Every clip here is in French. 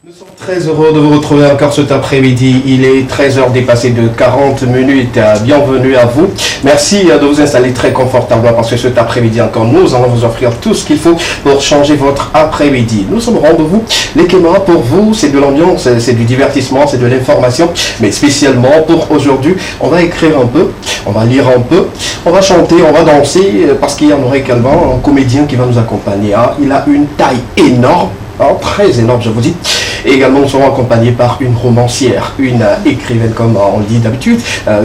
Nous sommes très heureux de vous retrouver encore cet après-midi. Il est 13h dépassé de 40 minutes. Bienvenue à vous. Merci de vous installer très confortablement parce que cet après-midi encore, nous allons vous offrir tout ce qu'il faut pour changer votre après-midi. Nous sommes au rendez-vous. Les caméras pour vous, c'est de l'ambiance, c'est du divertissement, c'est de l'information. Mais spécialement pour aujourd'hui, on va écrire un peu, on va lire un peu, on va chanter, on va danser parce qu'il y en aura également un comédien qui va nous accompagner. Il a une taille énorme. Très énorme, je vous dis. Et également, nous serons accompagnés par une romancière, une écrivaine, comme on le dit d'habitude,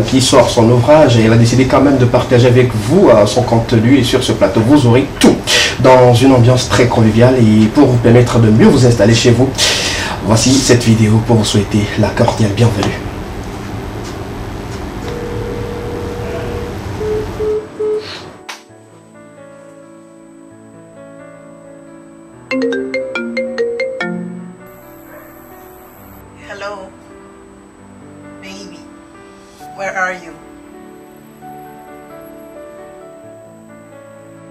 qui sort son ouvrage et elle a décidé quand même de partager avec vous son contenu. Et sur ce plateau, vous aurez tout dans une ambiance très conviviale et pour vous permettre de mieux vous installer chez vous. Voici cette vidéo pour vous souhaiter la cordiale bienvenue. Hello, baby, where are you?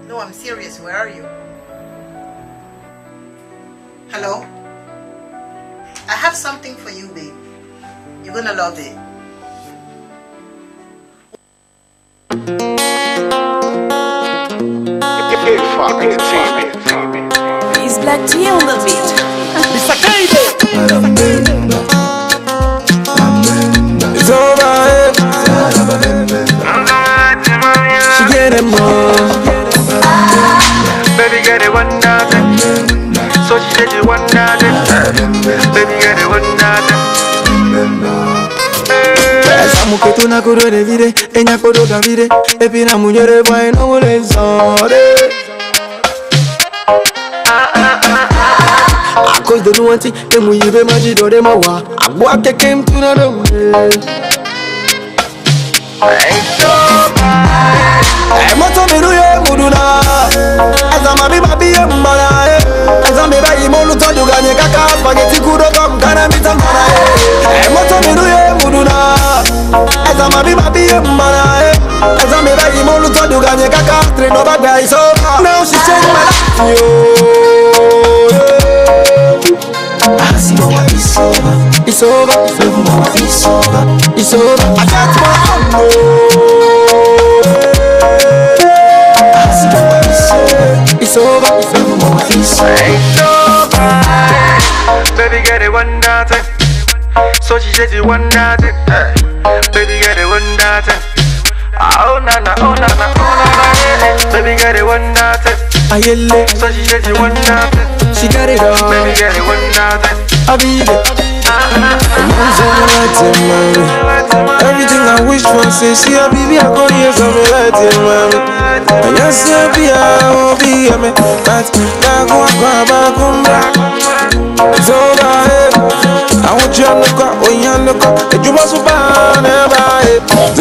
No, I'm serious, where are you? Hello? I have something for you, babe. You're gonna love it. It's Black Tea on the beat. It's over, she get it more. Baby get it one nothing. So she said you one nothing. Baby get it one nothing. Esa mujer tu na kuro de vire, ella kuro da vire. Epi na munyere boy no mole zore. Cause they don't want it, them we be magic or them a wa. I walk the came to the room. I'm not to be do you muduna. As I'm a baby, I'm bana. As I'm a baby, I'm not to do ganye kaka. Spaghetti kudo come, kana mi tambana. I'm not to be do you muduna. As I'm a baby, I'm bana. As I'm a baby, I'm not to do ganye kaka. Three no bad guys so now she changed my life. It's over, it's over, it's over, it's over. I got my own. It's over, it's over. Baby get it one nothing. So she said you one nothing. Baby get it one nothing. Oh na na, oh na na, oh na na. Baby get it one nothing. So she said you one nothing. She got it all. Baby get it one nothing. I be there. Everything I wish for, say, see a baby, I go here, so me right here, mommy. And you say, be a me, but I go back. It's over, I want you to look up, when you look up, that you must buy, never,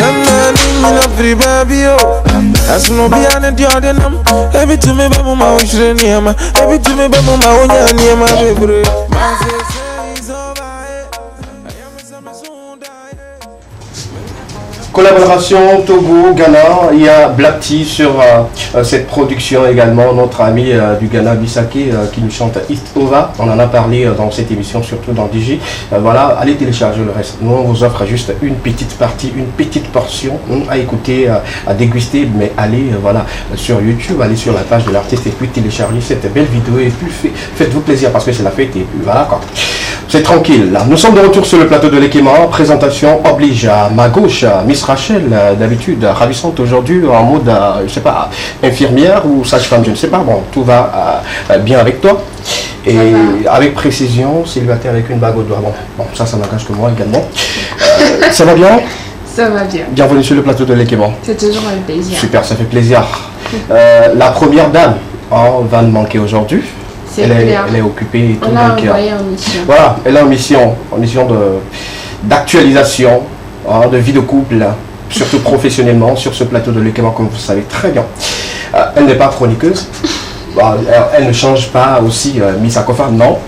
I'm not free, baby, as no be an idiot, every to me, baby, my wish, every to me, baby, my own, near my baby. Collaboration Togo-Ghana, il y a Black Tea sur cette production également, notre ami du Ghana Bissaki qui nous chante It's Over. On en a parlé dans cette émission, surtout dans DJ. Voilà, allez télécharger le reste. Nous, on vous offre juste une petite partie, une petite portion à écouter, à déguster, mais allez voilà, sur YouTube, allez sur la page de l'artiste et puis téléchargez cette belle vidéo et puis faites-vous plaisir parce que c'est la fête et puis voilà quoi. C'est tranquille. Nous sommes de retour sur le plateau de l'Ekema. Présentation oblige à ma gauche, Miss Rachel, d'habitude ravissante aujourd'hui en mode, je sais pas, infirmière ou sage-femme, je ne sais pas. Bon, tout va bien avec toi. Et avec précision, célibataire avec une bague au doigt. Bon, ça n'engage que moi également. Ça va bien? Ça va bien. Bienvenue sur le plateau de l'Ekema. C'est toujours un plaisir. Super, ça fait plaisir. La première dame va nous manquer aujourd'hui. Elle est occupée et tout. On l'a envoyée en mission. Voilà, elle est en mission d'actualisation, de vie de couple, surtout professionnellement, sur ce plateau de l'Ekema, comme vous savez très bien. Elle n'est pas chroniqueuse, elle ne change pas aussi Miss Akofa, non.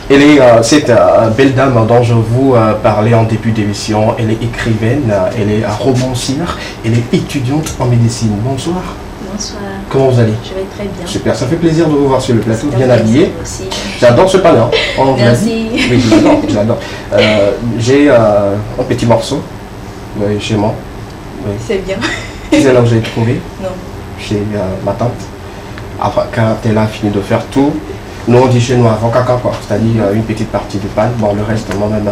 Elle est cette belle dame dont je vous parlais en début d'émission. Elle est écrivaine, elle est romancière, elle est étudiante en médecine. Bonsoir. Bonsoir. Comment vous allez? Je vais très bien. Super, ça fait plaisir de vous voir sur le plateau, bien plaisir habillé. aussi. J'adore ce panneau. Merci. Oui, je l'adore. J'ai un petit morceau chez moi. Oui. C'est bien. Tu sais là où j'ai trouvé? Non. Chez ma tante. Enfin, quand elle a fini de faire tout, nous on dit chez nous avant caca quoi, c'est-à-dire une petite partie du pain, bon le reste moi-même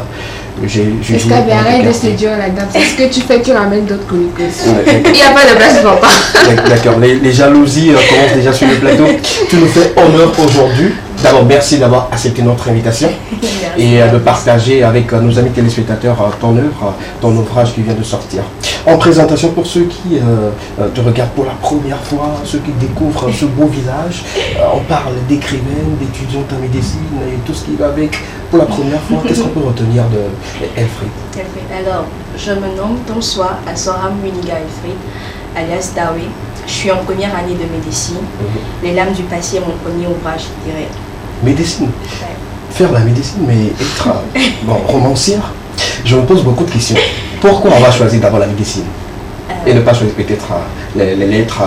j'ai Est-ce qu'il y avait arrête de se dire là-dedans? C'est ce que tu fais, tu ramènes d'autres chroniqueuses. Ouais, Il n'y a pas de place pour papa. d'accord, les jalousies commencent déjà sur le plateau. Tu nous fais honneur aujourd'hui. D'abord, merci d'avoir accepté notre invitation et de partager avec nos amis téléspectateurs ton œuvre, ton ouvrage qui vient de sortir. En présentation pour ceux qui te regardent pour la première fois, ceux qui découvrent ce beau visage, on parle d'écrivaine, d'étudiante en médecine et tout ce qui va avec. Pour la première fois, qu'est-ce qu'on peut retenir de Elfried? Alors, je me nomme Tomsoa Assoram Winiga Elfried, alias Dawe. Je suis en première année de médecine. Les lames du passé est mon premier ouvrage littéraire. Médecine? Ouais. Faire la médecine, mais être romancière? Je me pose beaucoup de questions. Pourquoi on va choisir d'abord la médecine et ne pas choisir peut-être les lettres,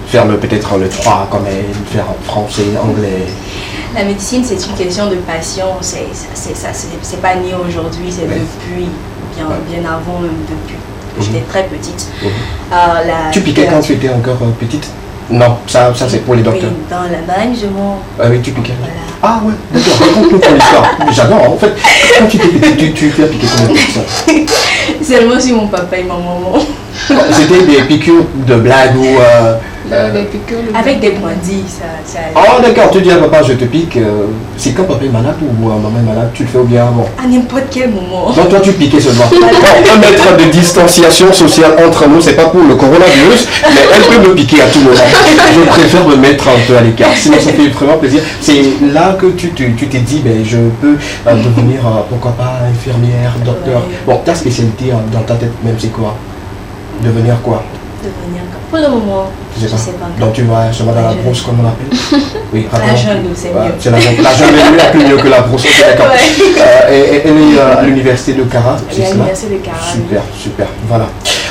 faire peut-être le 3 comme elle, faire français, anglais? La médecine, c'est une question de passion. C'est pas né aujourd'hui, c'est depuis, bien avant même, depuis. J'étais très petite. Tu piquais quand tu étais encore petite? Non, ça c'est pour les docteurs. Oui, dans la main, oui, tu piquais. Voilà. Ah ouais, d'accord, raconte-nous ton histoire. J'adore, en fait, quand tu étais petite, tu as piqué combien de personnes? Seulement si mon papa et ma maman. C'était des piqûres de blague ou... Avec des brindilles, ça... Ah d'accord, tu dis à papa je te pique, c'est quand papa est malade ou maman est malade, tu le fais au bien avant? À n'importe quel moment. Donc toi tu piquais seulement. Bon, 1 mètre de distanciation sociale entre nous, c'est pas pour le coronavirus, mais elle peut me piquer à tout moment. Je préfère me mettre un peu à l'écart, sinon ça fait vraiment plaisir. C'est là que tu t'es dit, ben, je peux devenir, pourquoi pas, infirmière, docteur. Bon, ta spécialité dans ta tête même c'est quoi? Devenir quoi? Devenir quoi? Pour le moment, je sais pas. Donc tu vas dans la brousse comme on l'appelle? Oui, la jungle, c'est mieux. C'est la jungle est plus mieux que la brousse, ok, d'accord. Elle est à l'université de Cara, c'est cela? L'université de Cara. Super, super, voilà.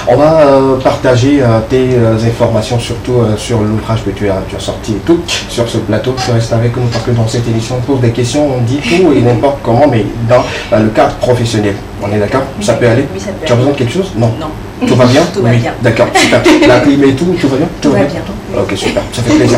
On va partager tes informations, surtout sur l'ouvrage que tu as sorti et tout, sur ce plateau. Tu restes avec nous parce que dans cette émission, on pose des questions, on dit tout et n'importe comment, mais dans le cadre professionnel. On est d'accord? Ça peut aller? Oui, ça peut. Tu as besoin de quelque chose? Non. Non. Tout va bien? Tout va bien. D'accord, super. La clim et tout va bien? Tout va bien. Ok, super, ça fait plaisir.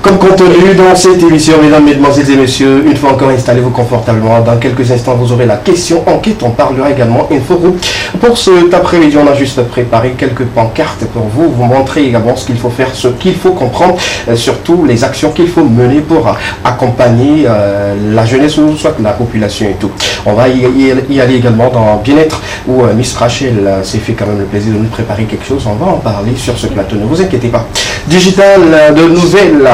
Comme contenu dans cette émission, mesdames, mesdemoiselles et messieurs, une fois encore installez-vous confortablement. Dans quelques instants, vous aurez la question enquête. On parlera également info. Pour cet après-midi, on a juste préparé quelques pancartes pour vous montrer également ce qu'il faut faire, ce qu'il faut comprendre, surtout les actions qu'il faut mener pour accompagner la jeunesse ou soit la population et tout. On va y aller également dans bien-être où Miss Rachel s'est fait quand même le plaisir de nous préparer quelque chose. On va en parler sur ce plateau, ne vous inquiétez pas. Digital, de nouvelles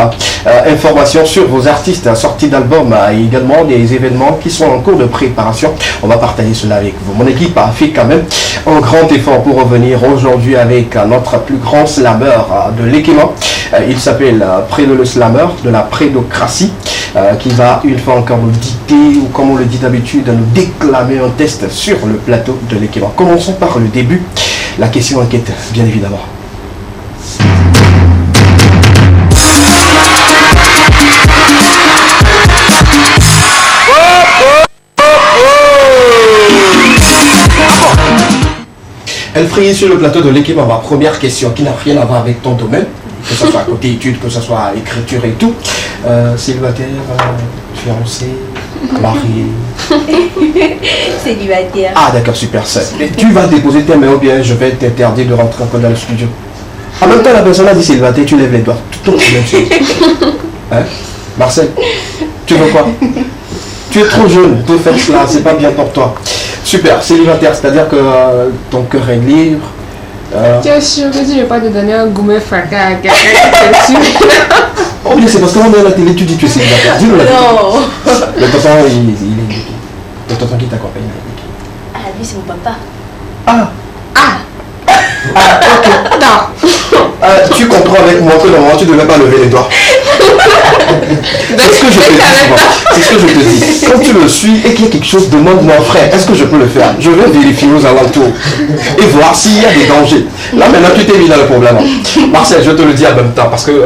informations sur vos artistes, sorties d'albums et également des événements qui sont en cours de préparation. On va partager cela avec vous. Mon équipe a fait quand même un grand effort pour revenir aujourd'hui avec notre plus grand slammer de l'Ekema. Il s'appelle Prédo le Slammer de la prédocratie qui va une fois encore nous dicter, ou comme on le dit d'habitude, nous déclamer un test sur le plateau de l'Ekema. Commençons par le début. La question enquête, bien évidemment. Elle fraye sur le plateau de l'équipe. Ma première question qui n'a rien à voir avec ton domaine, que ce soit côté études, que ce soit écriture et tout. Célibataire, fiancé, marié? Célibataire. Ah d'accord, super. Et tu vas déposer tes mains ou bien je vais t'interdire de rentrer encore dans le studio. En même temps, la personne a dit célibataire, tu lèves les doigts. Tout le même chose. Hein? Marcel, tu veux quoi? Tu es trop jeune pour faire cela, c'est pas bien pour toi. Super, célibataire, c'est-à-dire que ton cœur est libre. Tu es sûr que tu ne veux pas te donner un gourmet fracas à quelqu'un qui te suit? Oh mais c'est parce qu'on est à la télé, tu dis que tu es célibataire. Dis-le là. Non. Le tonton, il est... Le tonton qui t'accompagne. Ah, lui, c'est mon papa. Ah, ok. Tu comprends avec moi que normalement tu ne devais pas lever les doigts. C'est ce que je te dis souvent. C'est ce que je te dis. quand tu le suis et qu'il y a quelque chose, demande-moi, frère, est-ce que je peux le faire? Je vais vérifier aux alentours et voir s'il y a des dangers. Là, maintenant, tu t'es mis dans le problème. Marcel, je te le dis en même temps, parce que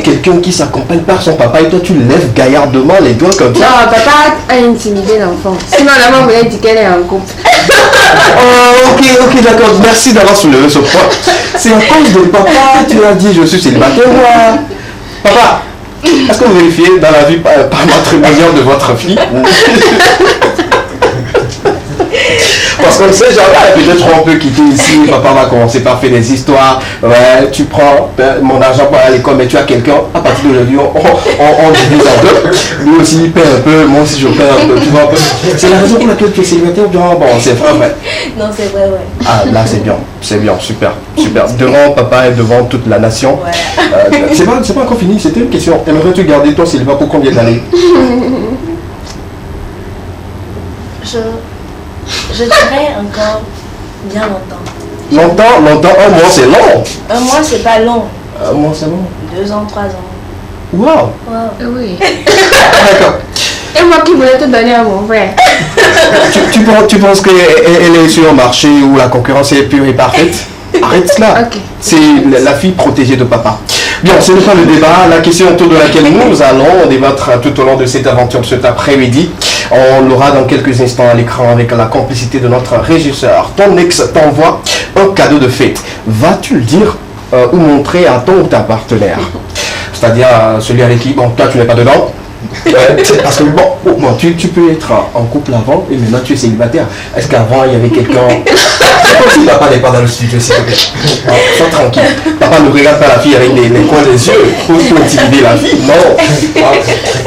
quelqu'un qui s'accompagne par son papa et toi, tu lèves gaillardement les doigts comme ça. Non, papa a intimidé l'enfant. Sinon, la maman voulait dire qu'elle est en couple. Oh, ok, d'accord. Merci d'avoir soulevé ce point. C'est à cause de papa, tu as dit, je suis célibataire, moi. Papa, est-ce que vous vérifiez dans la vie par matrimoniale de votre fille? Parce qu'on ne sait jamais, peut-être on peut quitter ici, papa va commencer par faire des histoires, ouais, tu prends mon argent pour aller à l'école, mais tu as quelqu'un, à partir d'aujourd'hui, on divise en deux, lui aussi il paie un peu, moi aussi je paie un peu, tu vois un peu. C'est la raison pour laquelle tu es célibataire, bon, c'est vrai. Non, c'est vrai, ouais. Ah, là c'est bien, super. Devant papa et devant toute la nation. Ouais. C'est pas encore fini, c'était une question. Aimerais-tu garder ton célibat pour combien d'années? Je dirais encore bien longtemps. Longtemps, un mois c'est long. Un mois, c'est pas long. Un mois c'est long. 2 ans, 3 ans. Waouh. Wow. Oui. D'accord. Et moi qui voulais te donner à mon frère. Tu penses qu'elle est sur un marché où la concurrence est pure et parfaite? Arrête cela. Ok. C'est la fille protégée de papa. Bien, ce n'est pas le débat. La question autour de laquelle nous allons débattre tout au long de cette aventure de cet après-midi. On l'aura dans quelques instants à l'écran avec la complicité de notre régisseur. Ton ex t'envoie un cadeau de fête. Vas-tu le dire ou montrer à ton ou ta partenaire? C'est-à-dire celui avec qui, bon, toi tu n'es pas dedans. Parce que bon, tu peux être en couple avant et maintenant tu es célibataire. Est-ce qu'avant il y avait quelqu'un? C'est comme si papa n'est pas dans le studio, s'il te plaît. Sois tranquille. Papa ne regarde pas la fille avec les coins des yeux pour intimider la fille. Non.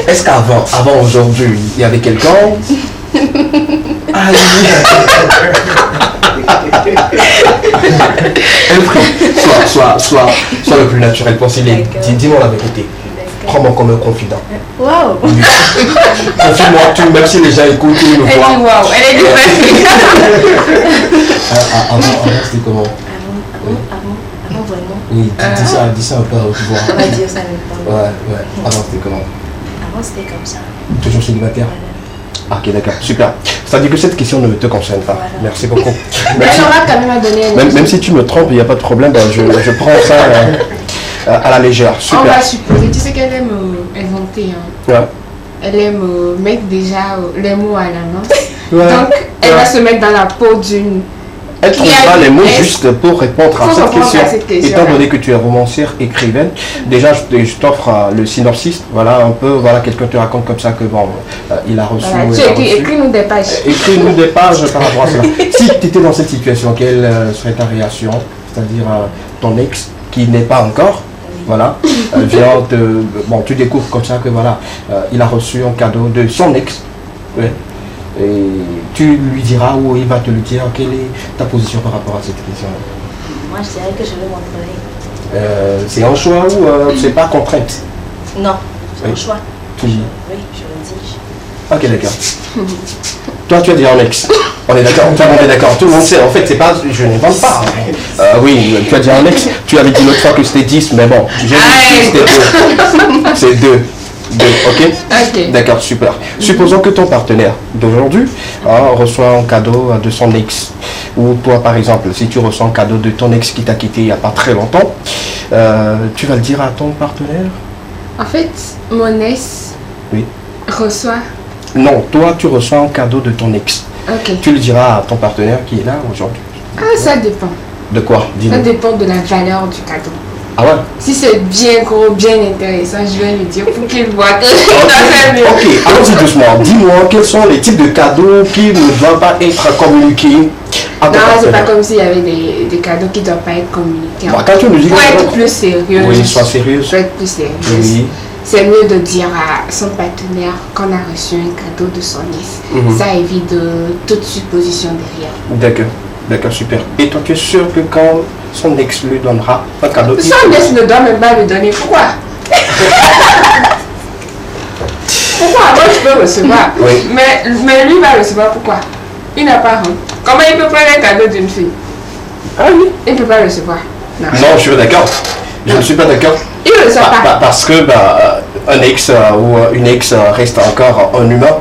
Est-ce qu'avant aujourd'hui, il y avait quelqu'un? Sois le plus naturel possible. Dis-moi la vérité. Prends-moi comme un confident. Waouh. Confie-moi tout, même si les gens écoutent, ils me voient. Elle dit waouh, elle est du Avant, c'était comment? Avant vraiment. Oui, dis ça un peu à haute voix. On va dire ça maintenant. Ouais. Avant, c'était comment? Avant, c'était comme ça. Toujours célibataire? Voilà. Ok, d'accord, super. C'est-à-dire que cette question ne te concerne pas. Voilà. Merci beaucoup. Mais elle aura quand même à donner. Même si tu me trompes, il n'y a pas de problème, je prends ça à la légère. Super. On va supposer, tu sais qu'elle aime inventer. Hein. Ouais. Elle aime mettre déjà les mots à l'avance. Ouais. Donc, elle va se mettre dans la peau d'une. Elle trouvera les mots Elle- juste pour répondre à Pour cette répondre question. à cette question, Étant ouais. donné que tu es romancière, écrivaine, déjà je t'offre le synopsis. Voilà un peu, voilà quelqu'un te raconte comme ça que bon, il a reçu. Voilà, il tu a reçu. écris-nous des pages. Écris-nous des pages par rapport à cela. Si tu étais dans cette situation, quelle serait ta réaction? C'est-à-dire ton ex qui n'est pas encore, voilà, vient te, bon, tu découvres comme ça que voilà, il a reçu un cadeau de son ex. Ouais. Et tu lui diras ou il va te le dire, quelle est ta position par rapport à cette question? Moi, je dirais que je vais montrer. C'est un choix ou c'est pas contrainte? Non, c'est un Oui. choix. Tu dis. Oui, je le dis. Ok, d'accord. Toi, tu as dit un ex. On est d'accord, tout le monde est d'accord. Tout le monde sait, en fait, c'est pas, je n'invente pas. Oui, tu as dit un ex. Tu avais dit l'autre fois que c'était 10, mais bon, j'ai dit que c'était 2. C'est 2. Ok? Ok. D'accord, super. Supposons que ton partenaire d'aujourd'hui reçoit un cadeau de son ex. Ou toi, par exemple, si tu reçois un cadeau de ton ex qui t'a quitté il n'y a pas très longtemps, tu vas le dire à ton partenaire? En fait, mon ex Oui. reçoit. Non, toi, tu reçois un cadeau de ton ex. Ok. Tu le diras à ton partenaire qui est là aujourd'hui. Ah, ça dépend. De quoi? Ça Dis-nous. dépend de la valeur du cadeau. Ah ouais? Si c'est bien gros, bien intéressant, je vais lui dire pour qu'il voit que c'est mieux. Ok, allons-y doucement. Dis-moi, quels sont les types de cadeaux qui ne doivent pas être communiqués à ton Non, c'est pas partenaire? comme s'il y avait des cadeaux qui ne doivent pas être communiqués. Bah, quand tu nous dis Pour que- être plus sérieux. Oui, sois sérieuse. Pour être plus sérieuse. Oui. C'est mieux de dire à son partenaire qu'on a reçu un cadeau de son ex. Mhm. Ça évite toute supposition derrière. D'accord, super. Et toi, tu es sûr que quand son ex lui donnera un cadeau, il- Son ex ne doit même pas lui donner. Pourquoi? Pourquoi? Moi, je peux recevoir. Oui. Mais lui va recevoir pourquoi? Il n'a pas honte. Comment il peut prendre un cadeau d'une fille? Ah oui. Il ne peut pas recevoir. Non. Non, je suis d'accord. Je ne suis pas d'accord. Il ne reçoit pas. Parce que un ex ou une ex reste encore un humain.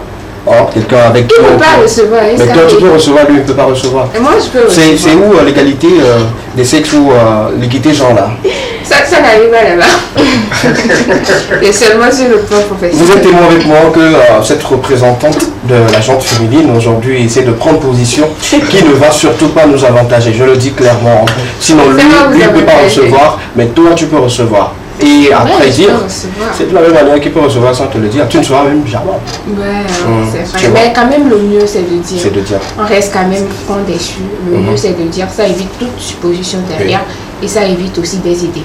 Oh, quelqu'un avec qui Il ne peut pas recevoir. Mais toi, tu peux recevoir, lui, il ne peut pas recevoir. Et moi, je peux recevoir. C'est où l'égalité des sexes ou l'équité genre là? Ça n'arrive pas là-bas. Et seulement sur le plan professionnel. Vous êtes témoin avec moi que cette représentante de la gente féminine aujourd'hui essaie de prendre position qui ne va surtout pas nous avantager. Je le dis clairement. Sinon, lui ne peut pas recevoir, mais toi, tu peux recevoir. Et après dire, c'est de la même manière qu'il peut recevoir sans te le dire. Tu ne seras même jamais. Ouais, c'est vrai. Mais quand même, le mieux, c'est de dire. C'est de dire. On reste quand même franc déçu. Le mieux, c'est de dire. Ça évite toute supposition derrière. Et ça évite aussi des idées.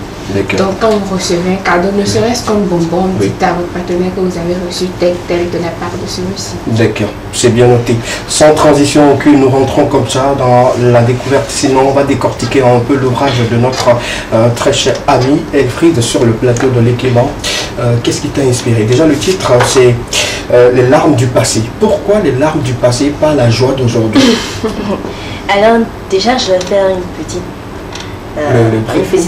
Donc, quand vous recevez un cadeau, ne serait-ce qu'un bonbon, dites à votre partenaire que vous avez reçu tel de la part de celui-ci. D'accord, c'est bien noté. Sans transition aucune, nous rentrons comme ça dans la découverte. Sinon, on va décortiquer un peu l'ouvrage de notre très cher ami Elfried sur le plateau de l'équilibre. Qu'est-ce qui t'a inspiré? Déjà, le titre, c'est Les larmes du passé. Pourquoi les larmes du passé, pas la joie d'aujourd'hui? Alors, déjà, je vais faire une petite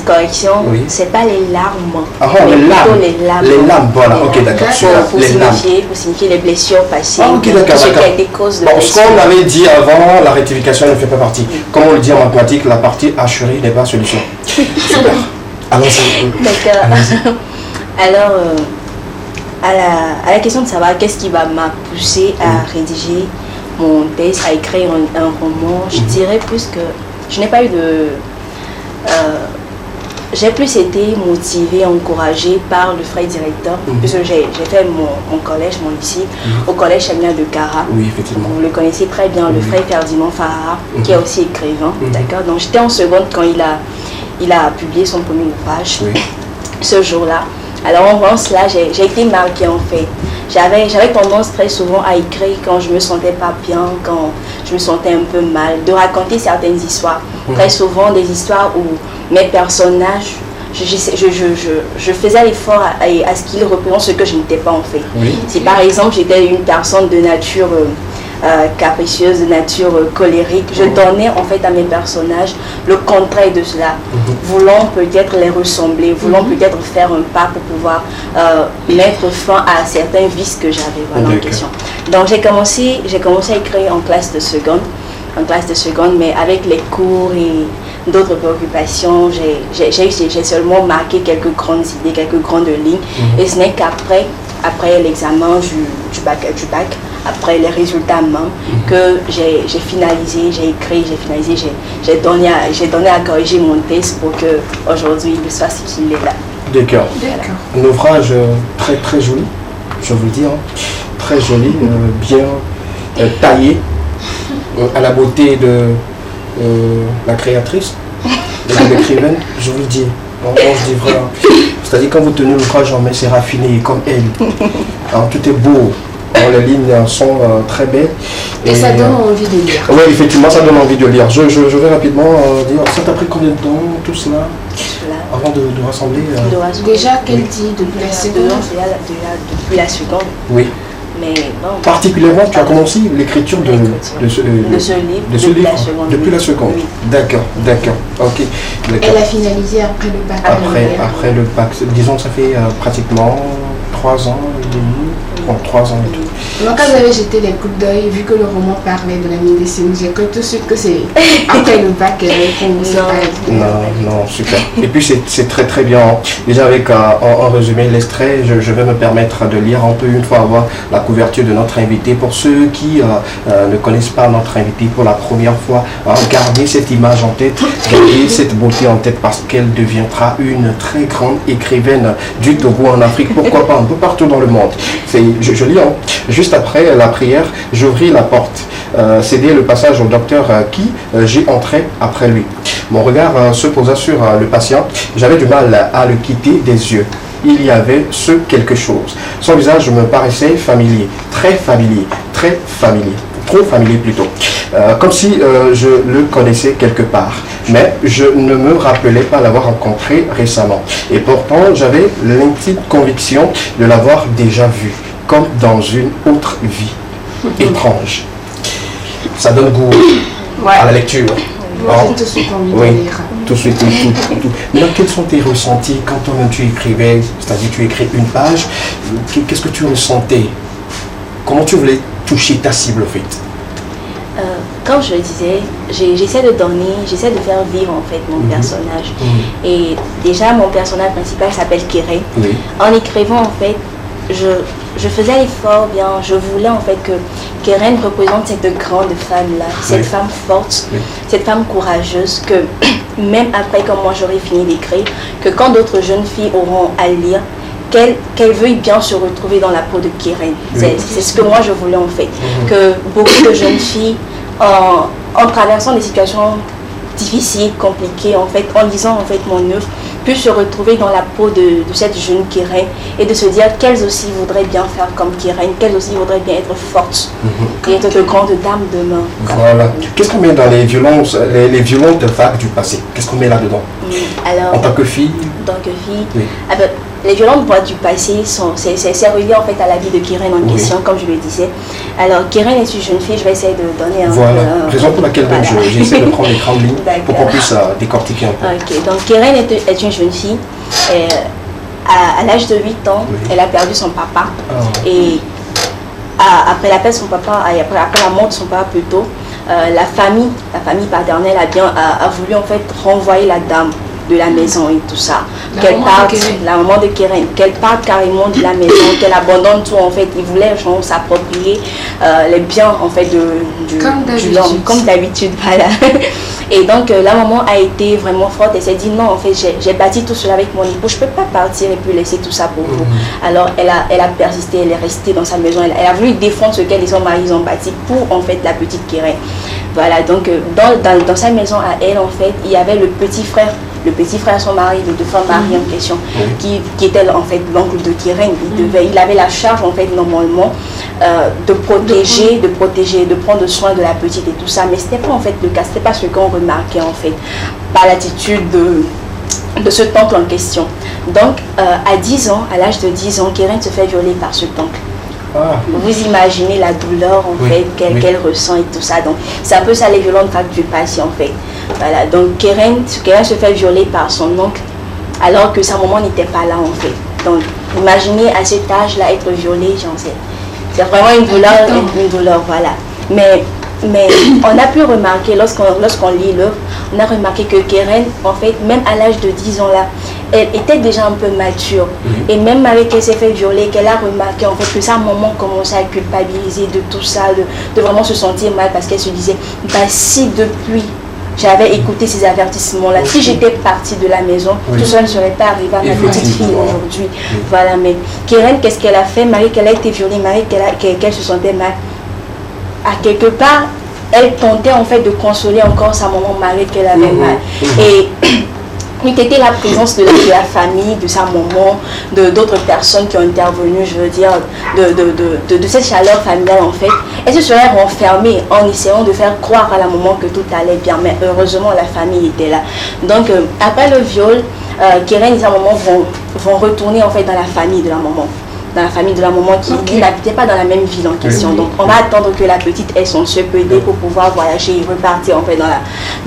correction. Oui. C'est pas les larmes. Ah, les larmes. Les larmes. Les larmes, voilà, ok, d'accord. Pour signifier les blessures passées. Ah, ok, d'accord. Ce qui a été cause de bon, ce qu'on avait dit avant, la rectification ne fait pas partie. Comme on le dit en mathématiques, la partie assurée n'est pas solution. Super. Allons-y. D'accord. Alors, à la question de savoir qu'est-ce qui m'a poussé à rédiger mon texte, à écrire un roman, je dirais plus que je n'ai pas eu de... j'ai plus été motivée, encouragée par le frère directeur, puisque j'ai fait mon collège, mon lycée, au collège Chamia de Cara. Oui, effectivement. Vous le connaissez très bien, le frère Ferdinand Farah, qui est aussi écrivain. D'accord. Donc j'étais en seconde quand il a publié son premier ouvrage, ce jour-là. Alors en voyant cela, j'ai été marquée en fait. J'avais tendance très souvent à écrire quand je me sentais pas bien, quand je me sentais un peu mal, de raconter certaines histoires. Très souvent des histoires où mes personnages, je faisais l'effort à ce qu'ils représentent ce que je n'étais pas en fait. Si par exemple j'étais une personne de nature capricieuse, de nature colérique, je donnais en fait à mes personnages le contraire de cela, voulant peut-être les ressembler, voulant peut-être faire un pas pour pouvoir mettre fin à certains vices que j'avais en question. Donc j'ai commencé à écrire en classe de seconde, mais avec les cours et d'autres préoccupations, j'ai seulement marqué quelques grandes idées, quelques grandes lignes, et ce n'est qu'après l'examen du bac, après les résultats main, que j'ai finalisé, j'ai écrit, j'ai donné à corriger mon texte pour que aujourd'hui il soit ce qu'il est là. D'accord. Un ouvrage très très joli, je vous le dis, très joli, bien taillé, à la beauté de la créatrice, de l'écrivaine, je vous le dis. On se dit vrai. C'est-à-dire quand vous tenez l'ouvrage en main, c'est raffiné comme elle. Alors, tout est beau. Les lignes sont très belles. Et ça donne envie de lire. Oui, effectivement, ça donne envie de lire. Je vais rapidement dire, ça t'a pris combien de temps, tout cela, avant de rassembler Déjà, qu'elle dit depuis la seconde? Depuis la seconde. Oui. Mais bon, particulièrement, tu as commencé l'écriture de ce livre depuis la seconde. Oui. D'accord. Ok. Elle a finalisé après le bac. Après le bac. Disons que ça fait pratiquement 3 ans et demi. Bon, 3 ans et tout. Moi, quand j'avais jeté les coups d'œil, vu que le roman parlait de la médecine, j'ai cru tout de suite que c'est après le bac qu'elle avait commencé à... Non, super. Et puis c'est très très bien. Déjà avec en résumé l'extrait, je vais me permettre de lire un peu une fois avoir la couverture de notre invité. Pour ceux qui ne connaissent pas notre invité pour la première fois, gardez cette image en tête, gardez cette beauté en tête parce qu'elle deviendra une très grande écrivaine du Togo en Afrique, pourquoi pas un peu partout dans le monde. Je lis, juste après la prière, j'ouvris la porte, cédé le passage au docteur qui j'y entrais après lui. Mon regard se posa sur le patient, j'avais du mal à le quitter des yeux. Il y avait ce quelque chose. Son visage me paraissait familier, très familier, trop familier plutôt. Comme si je le connaissais quelque part. Mais je ne me rappelais pas l'avoir rencontré récemment. Et pourtant, j'avais l'intime conviction de l'avoir déjà vu, comme dans une autre vie. Étrange. Ça donne goût à la lecture. J'ai tout de suite envie de lire. Tout de suite, tout. Mais quels sont tes ressentis quand toi-même tu écrivais, c'est-à-dire tu écris une page, qu'est-ce que tu ressentais? Comment tu voulais toucher ta cible, en fait? Comme je le disais, j'essaie de donner, j'essaie de faire vivre en fait mon personnage. Et déjà mon personnage principal s'appelle Keren. En écrivant en fait, je faisais l'effort bien, je voulais en fait que Keren représente cette grande femme là, cette femme forte, cette femme courageuse que même après quand moi j'aurai fini d'écrire, que quand d'autres jeunes filles auront à lire, qu'elle veuille bien se retrouver dans la peau de Keren. C'est ce que moi je voulais en fait, que beaucoup de jeunes filles en traversant des situations difficiles, compliquées, en fait, en lisant en fait mon œuvre, puissent se retrouver dans la peau de cette jeune Keren et de se dire qu'elles aussi voudraient bien faire comme Keren, qu'elles aussi voudraient bien être fortes et être de grandes dames demain. Voilà. Qu'est-ce qu'on met dans les violences, les violentes vagues du passé? Qu'est-ce qu'on met là-dedans? Alors, en tant que fille? En tant que fille, les violentes voix du passé, c'est relié en fait à la vie de Keren en question, comme je le disais. Alors, Keren est une jeune fille, je vais essayer de donner un peu... Raison pour laquelle j'essaie de prendre les grandes lignes pour qu'on puisse décortiquer un peu. Ok, donc Keren est une jeune fille. À l'âge de 8 ans, elle a perdu son papa. Et après la perte de son papa, après la mort de son papa plutôt, la famille paternelle a voulu en fait renvoyer la dame de la maison et tout ça, la maman de Keren, qu'elle parte carrément de la maison, qu'elle abandonne tout en fait. Ils voulaient s'approprier les biens en fait du l'homme, comme d'habitude, voilà. Et donc la maman a été vraiment forte, elle s'est dit non en fait j'ai bâti tout cela avec mon époux, je peux pas partir et puis laisser tout ça pour vous. Alors elle a persisté, elle est restée dans sa maison, elle a voulu défendre ce qu'elle et son mari ont bâti pour en fait la petite Keren. Voilà, donc dans sa maison à elle en fait, il y avait le petit frère, son mari, le défunt mari en question, qui était en fait l'oncle de Keren. Il avait la charge en fait normalement de protéger, de prendre soin de la petite et tout ça, mais c'était pas en fait le cas, c'était pas ce qu'on remarquait en fait par l'attitude de ce oncle en question. Donc à 10 ans, à l'âge de 10 ans, Keren se fait violer par ce oncle. Vous imaginez la douleur en fait qu'elle ressent et tout ça. Donc c'est un peu ça les violentes vagues du passé en fait. Voilà, donc Keren se fait violer par son oncle alors que sa maman n'était pas là en fait. Donc imaginez à cet âge-là être violée, c'est vraiment une douleur, voilà. Mais on a pu remarquer lorsqu'on lit l'œuvre, on a remarqué que Keren en fait, même à l'âge de 10 ans là, elle était déjà un peu mature. Et même avec qu'elle s'est fait violer, qu'elle a remarqué en fait que sa maman commençait à culpabiliser de tout ça, de vraiment se sentir mal parce qu'elle se disait, si depuis j'avais écouté ces avertissements-là, si j'étais partie de la maison, tout ça ne serait pas arrivé à ma petite fille aujourd'hui. Voilà, mais Keren, qu'est-ce qu'elle a fait? Malgré qu'elle a été violée, malgré qu'elle se sentait mal, à quelque part, elle tentait en fait de consoler encore sa maman malgré qu'elle avait mal. Et eût été la présence de la famille, de sa maman, d'autres personnes qui ont intervenu, je veux dire, de cette chaleur familiale en fait, elle se serait renfermée en essayant de faire croire à la maman que tout allait bien, mais heureusement la famille était là. Donc après le viol, Keren et sa maman vont retourner en fait dans la famille de la maman. Qui n'habitait pas dans la même ville en question. Donc on va attendre que la petite ait son CPD pour pouvoir voyager et repartir en fait dans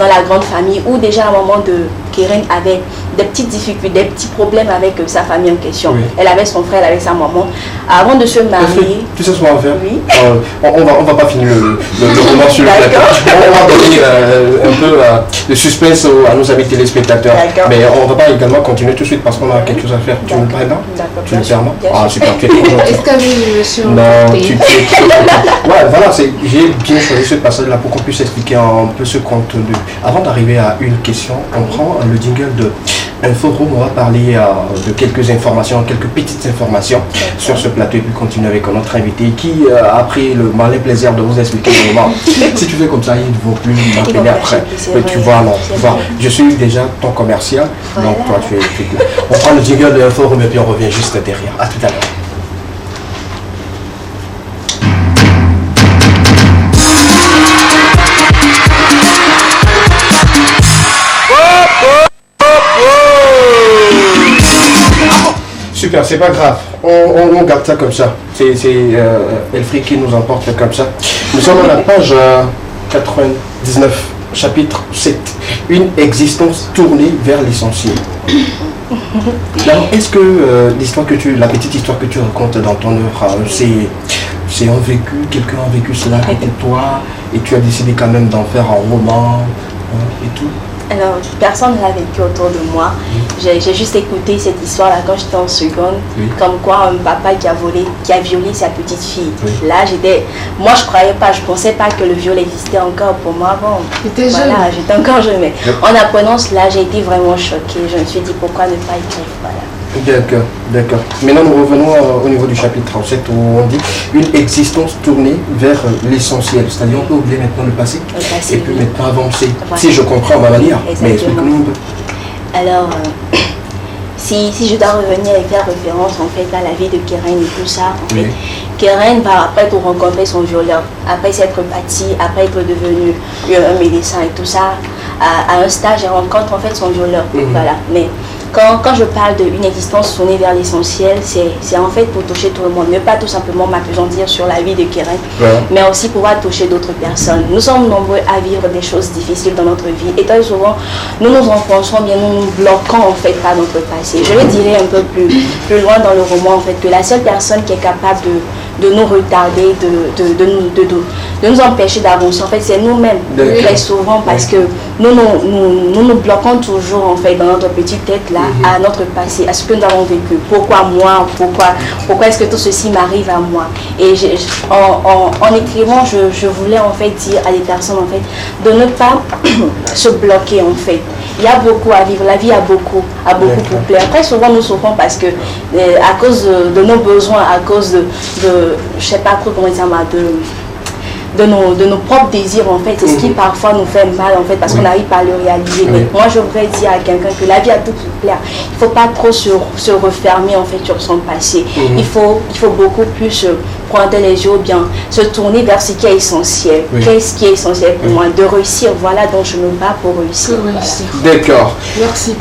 la grande famille où déjà à un moment de Keren avait des petites difficultés, des petits problèmes avec sa famille en question. Elle avait son frère, elle avait sa maman. Avant de se marier... Tu sais ce qu'on va faire? On va pas finir le roman sur le plateau. On va donner un peu de suspense à nos amis téléspectateurs. Mais on va pas également continuer tout de suite parce qu'on a quelque chose à faire. Tu me permets? Tu me permets? Ah super. Est-ce que je suis non, voilà, j'ai bien choisi ce passage-là pour qu'on puisse expliquer un peu ce contenu. Avant d'arriver à une question, on prend le jingle de Inforoom, on va parler de quelques informations, quelques petites informations sur ce plateau et puis continuer avec notre invité qui a pris le malin plaisir de vous expliquer le moment. Si tu fais comme ça, il ne vaut plus m'appeler après. Mais tu vois, non, je suis déjà ton commercial, donc toi tu es. On prend le jingle de Inforoom et puis on revient juste derrière. À tout à l'heure. Super, c'est pas grave, on garde ça comme ça. C'est Elfric qui nous emporte comme ça. Nous sommes à la page 99, chapitre 7. Une existence tournée vers l'essentiel. Alors, est-ce que la petite histoire que tu racontes dans ton œuvre, c'est un vécu, quelqu'un a vécu cela à côté de toi et tu as décidé quand même d'en faire un roman et tout? Alors, personne ne l'a vécu autour de moi. J'ai juste écouté cette histoire-là quand j'étais en seconde, comme quoi un papa qui a violé sa petite fille. Là, moi je croyais pas, je pensais pas que le viol existait encore pour moi. Bon, j'étais jeune. J'étais encore jeune, mais en apprenant cela, j'ai été vraiment choquée. Je me suis dit pourquoi ne pas écrire, voilà. D'accord. Maintenant, nous revenons au niveau du chapitre 37 où on dit une existence tournée vers l'essentiel. C'est-à-dire, on peut oublier maintenant le passé et puis maintenant avancer. Voilà. Si je comprends ma manière, mais explique-nous un peu. Alors, si je dois revenir et faire référence en fait à la vie de Keren et tout ça, en fait, Keren va après pour rencontrer son violeur, après s'être bâti, après être devenu un médecin et tout ça, à un stage, elle rencontre en fait son violeur. Voilà. Mais quand je parle d'une existence tournée vers l'essentiel, c'est en fait pour toucher tout le monde, ne pas tout simplement m'appesantir sur la vie de Keren, mais aussi pouvoir toucher d'autres personnes. Nous sommes nombreux à vivre des choses difficiles dans notre vie et très souvent, nous nous enfonçons bien, nous nous bloquons en fait par notre passé. Je le dirai un peu plus loin dans le roman en fait, que la seule personne qui est capable de nous retarder, de nous empêcher d'avancer, en fait, c'est nous-mêmes, très souvent, parce que nous nous bloquons toujours en fait dans notre petite tête là, à notre passé, à ce que nous avons vécu. Pourquoi moi? Pourquoi est-ce que tout ceci m'arrive à moi? Et en écrivant, je voulais en fait dire à des personnes en fait de ne pas se bloquer en fait. Il y a beaucoup à vivre, la vie a beaucoup pour plaire. Très souvent nous souffrons parce que à cause de nos besoins, à cause de je sais pas trop comment dire, de nos propres désirs en fait, c'est ce qui parfois nous fait mal en fait parce qu'on n'arrive pas à le réaliser. Mais moi je voudrais dire à quelqu'un que la vie a tout pour plaire. Il ne faut pas trop se refermer en fait sur son passé. Il faut beaucoup plus pointer les yeux ou bien se tourner vers ce qui est essentiel. Qu'est-ce qui est essentiel pour moi? De réussir, voilà dont je me bats pour réussir. Voilà. D'accord. Merci.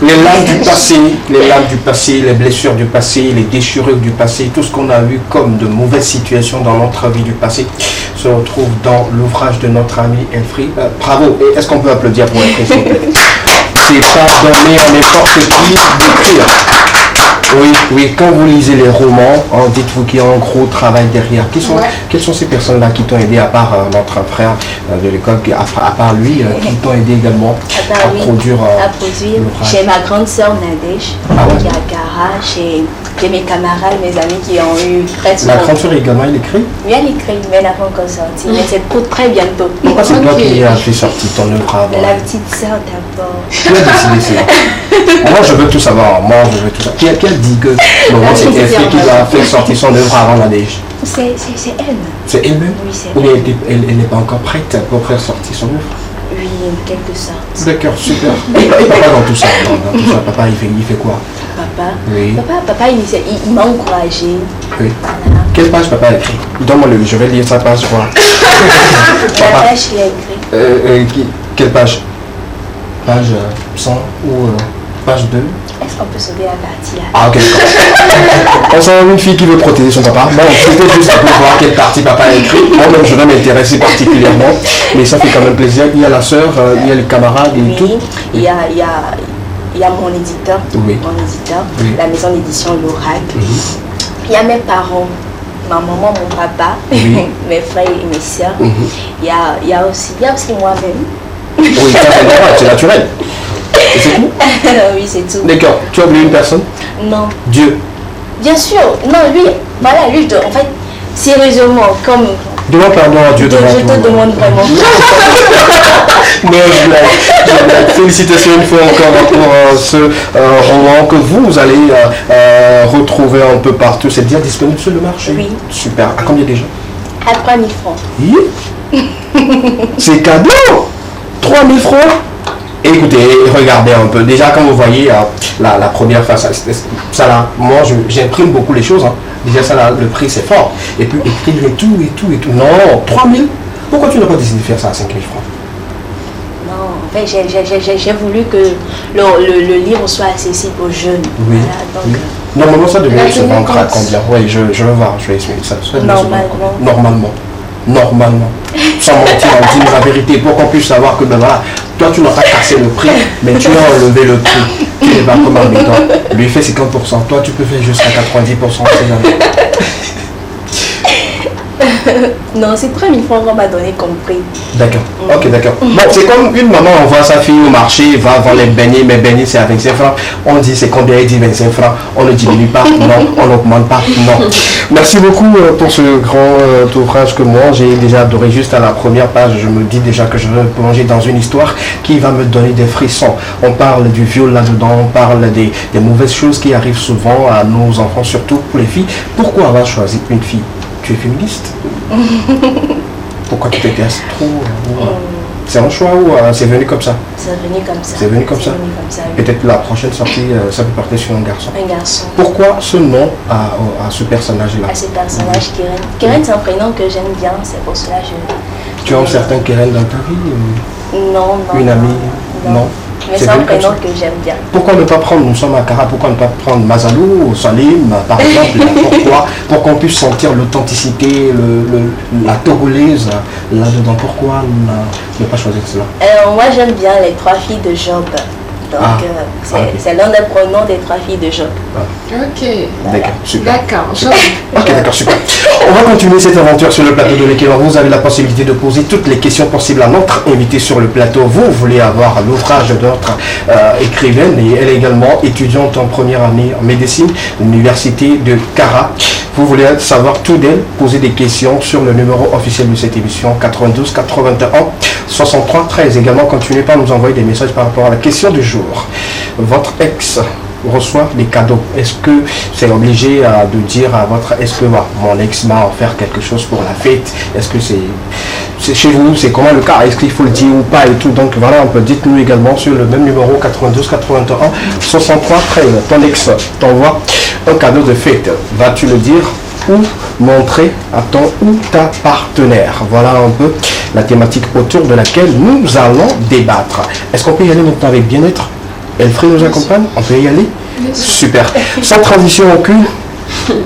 Les lames du passé, les blessures du passé, les déchirures du passé, tout ce qu'on a vu comme de mauvaises situations dans notre vie du passé se retrouve dans l'ouvrage de notre ami Elfri. Bravo. Et est-ce qu'on peut applaudir pour Elfri, s'il vous plaît? C'est pas donné à n'importe qui d'écrire. Oui, quand vous lisez les romans, dites-vous qu'il y a un gros travail derrière. Quelles sont ces personnes-là qui t'ont aidé, à part notre frère de l'école, à part lui, qui t'ont aidé également à produire l'ouvrage? Chez ma grande sœur Nadège, qui est à Cara, chez mes camarades, mes amis qui ont eu très souvent. La grande sœur également, elle écrit? Oui, elle écrit, mais elle n'a pas encore sorti. Mais c'est pour très bientôt. Pourquoi c'est toi qui as fait sortir ton œuvre avant? La petite sœur d'abord. Qui a décidé ça? Moi, je veux tout savoir. Qui a dit que c'est Elfri qui a fait sortir son œuvre avant Nadège? C'est elle. C'est elle-même? Oui, c'est elle. Ou elle n'est pas encore prête pour faire sortir son œuvre? Oui, en quelque sorte. D'accord, super. Et papa dans tout ça, papa il fait quoi? Papa il m'a encouragé. Oui. Voilà. Quelle page papa a écrit? Donne-moi-le, je vais lire sa page. La page qu'il a écrit. Quelle page? Page 100 ou page 2? Est-ce qu'on peut sauver la partie là? Ah ok, d'accord. On sent une fille qui veut protéger son papa. Bon, c'était juste pour voir quelle partie papa a écrit. Moi-même, je vais m'intéresser particulièrement. Mais ça fait quand même plaisir. Il y a la sœur, il y a les camarades et tout. Il y a mon éditeur, la maison d'édition L'Oracle. Il y a mes parents, ma maman, mon papa, mes frères et mes sœurs. Il y a aussi moi-même. Oui, c'est naturel. Et c'est tout? Oui, c'est tout. D'accord. Tu as oublié une personne? Non. Dieu? Bien sûr. Non, lui, en fait, sérieusement, comme... Demande pardon à Dieu devant Je te demande vraiment. Non, je blague. Félicitations une fois encore pour ce roman que vous allez retrouver un peu partout. C'est bien disponible sur le marché? Oui. Super. À combien déjà? À 3 000 francs. Oui. C'est cadeau. 3 000 francs. Écoutez, regardez un peu. Déjà, quand vous voyez la première face, ça là, moi, j'imprime beaucoup les choses. Hein. Déjà, ça là, le prix, c'est fort. Et puis, écrire et tout. Non, 3 000. Pourquoi tu n'as pas décidé de faire ça à 5 000 francs? Non, en fait, j'ai voulu que le livre soit accessible aux jeunes. Oui. Voilà, donc, normalement, ça devrait se vendre à combien? Oui, je vais voir. Je vais essayer ça. Normalement. Sans mentir, on dit la vérité pour qu'on puisse savoir que ben voilà, toi tu n'as pas cassé le prix, mais tu as enlevé le prix. Tu n'es pas comme un béton. Lui fait 50%, toi tu peux faire jusqu'à 90%, c'est jamais. Non, c'est 3 000 francs qu'on m'a donné comme prix. D'accord, ok, d'accord. Bon, c'est comme une maman envoie sa fille au marché, va vendre les beignets, mais beignets c'est à 25 francs. On dit c'est combien, elle dit 25 francs. On ne diminue pas, non, on n'augmente pas, non. Merci beaucoup pour ce grand ouvrage que moi j'ai déjà adoré. Juste à la première page, je me dis déjà que je vais me plonger dans une histoire qui va me donner des frissons. On parle du viol là-dedans, on parle des mauvaises choses qui arrivent souvent à nos enfants, surtout pour les filles. Pourquoi avoir choisi une fille? Tu es féministe? Pourquoi tu t'intéresses trop? C'est un choix ou c'est venu comme ça? C'est venu comme ça. C'est venu comme ça. Oui. Peut-être la prochaine sortie, ça peut partir sur un garçon. Un garçon. Pourquoi ce nom à ce personnage-là? À ce personnage, Keren. Keren, c'est un prénom que j'aime bien, c'est pour cela que je... Tu as un certain Keren dans ta vie? Non. Une amie? Non. Mais c'est un prénom que j'aime bien. Pourquoi ne pas prendre, nous sommes à Kara, pourquoi ne pas prendre Mazalou ou Salim, par exemple? Pourquoi? Pour qu'on puisse sentir l'authenticité, la togolaise là-dedans. Pourquoi ne pas choisir cela? Moi, j'aime bien les 3 filles de Job. Donc, c'est l'un des pronoms des 3 filles de Job. Ok. D'accord, super. D'accord, Ok, d'accord, super. On va continuer cette aventure sur le plateau de l'équilibre. Vous avez la possibilité de poser toutes les questions possibles à notre invité sur le plateau. Vous voulez avoir l'ouvrage de notre écrivaine et elle est également étudiante en première année en médecine à l'université de Kara. Vous voulez savoir tout d'elle, poser des questions sur le numéro officiel de cette émission 92 81 63 13. Également, continuez par nous envoyer des messages par rapport à la question du jour. Votre ex reçoit des cadeaux. Est-ce que c'est obligé de dire à votre ex que mon ex m'a offert quelque chose pour la fête? Est-ce que c'est chez vous? C'est comment le cas? Est-ce qu'il faut le dire ou pas et tout? Donc voilà, on peut dites-nous également sur le même numéro 92 81 63 13. Ton ex t'envoie un cadeau de fête. Vas-tu le dire ou montrer à ton ou ta partenaire? Voilà un peu la thématique autour de laquelle nous allons débattre. Est-ce qu'on peut y aller maintenant avec bien-être? Elfré nous accompagne? On peut y aller? Super. Sans transition aucune,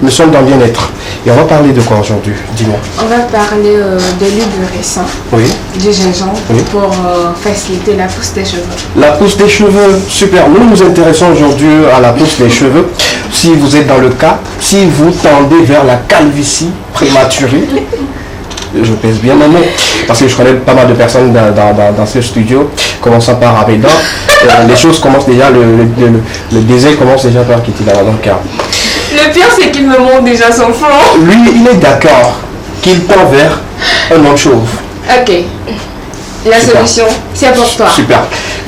nous sommes dans bien-être. Et on va parler de quoi aujourd'hui? Dis-moi. On va parler de l'huile de ricin, du gingembre, pour faciliter la pousse des cheveux. La pousse des cheveux, super. Nous nous intéressons aujourd'hui à la pousse des cheveux. Si vous êtes dans le cas, si vous tendez vers la calvitie prématurée, je pèse bien mon mot, parce que je connais pas mal de personnes dans ce studio, commençant par Abédan, les choses commencent déjà, le désert commence déjà par quitter dans le cas. Le pire, c'est qu'il me montre déjà son front. Lui, il est d'accord qu'il tend vers un homme chauve. Ok. La solution, c'est pour toi. Super.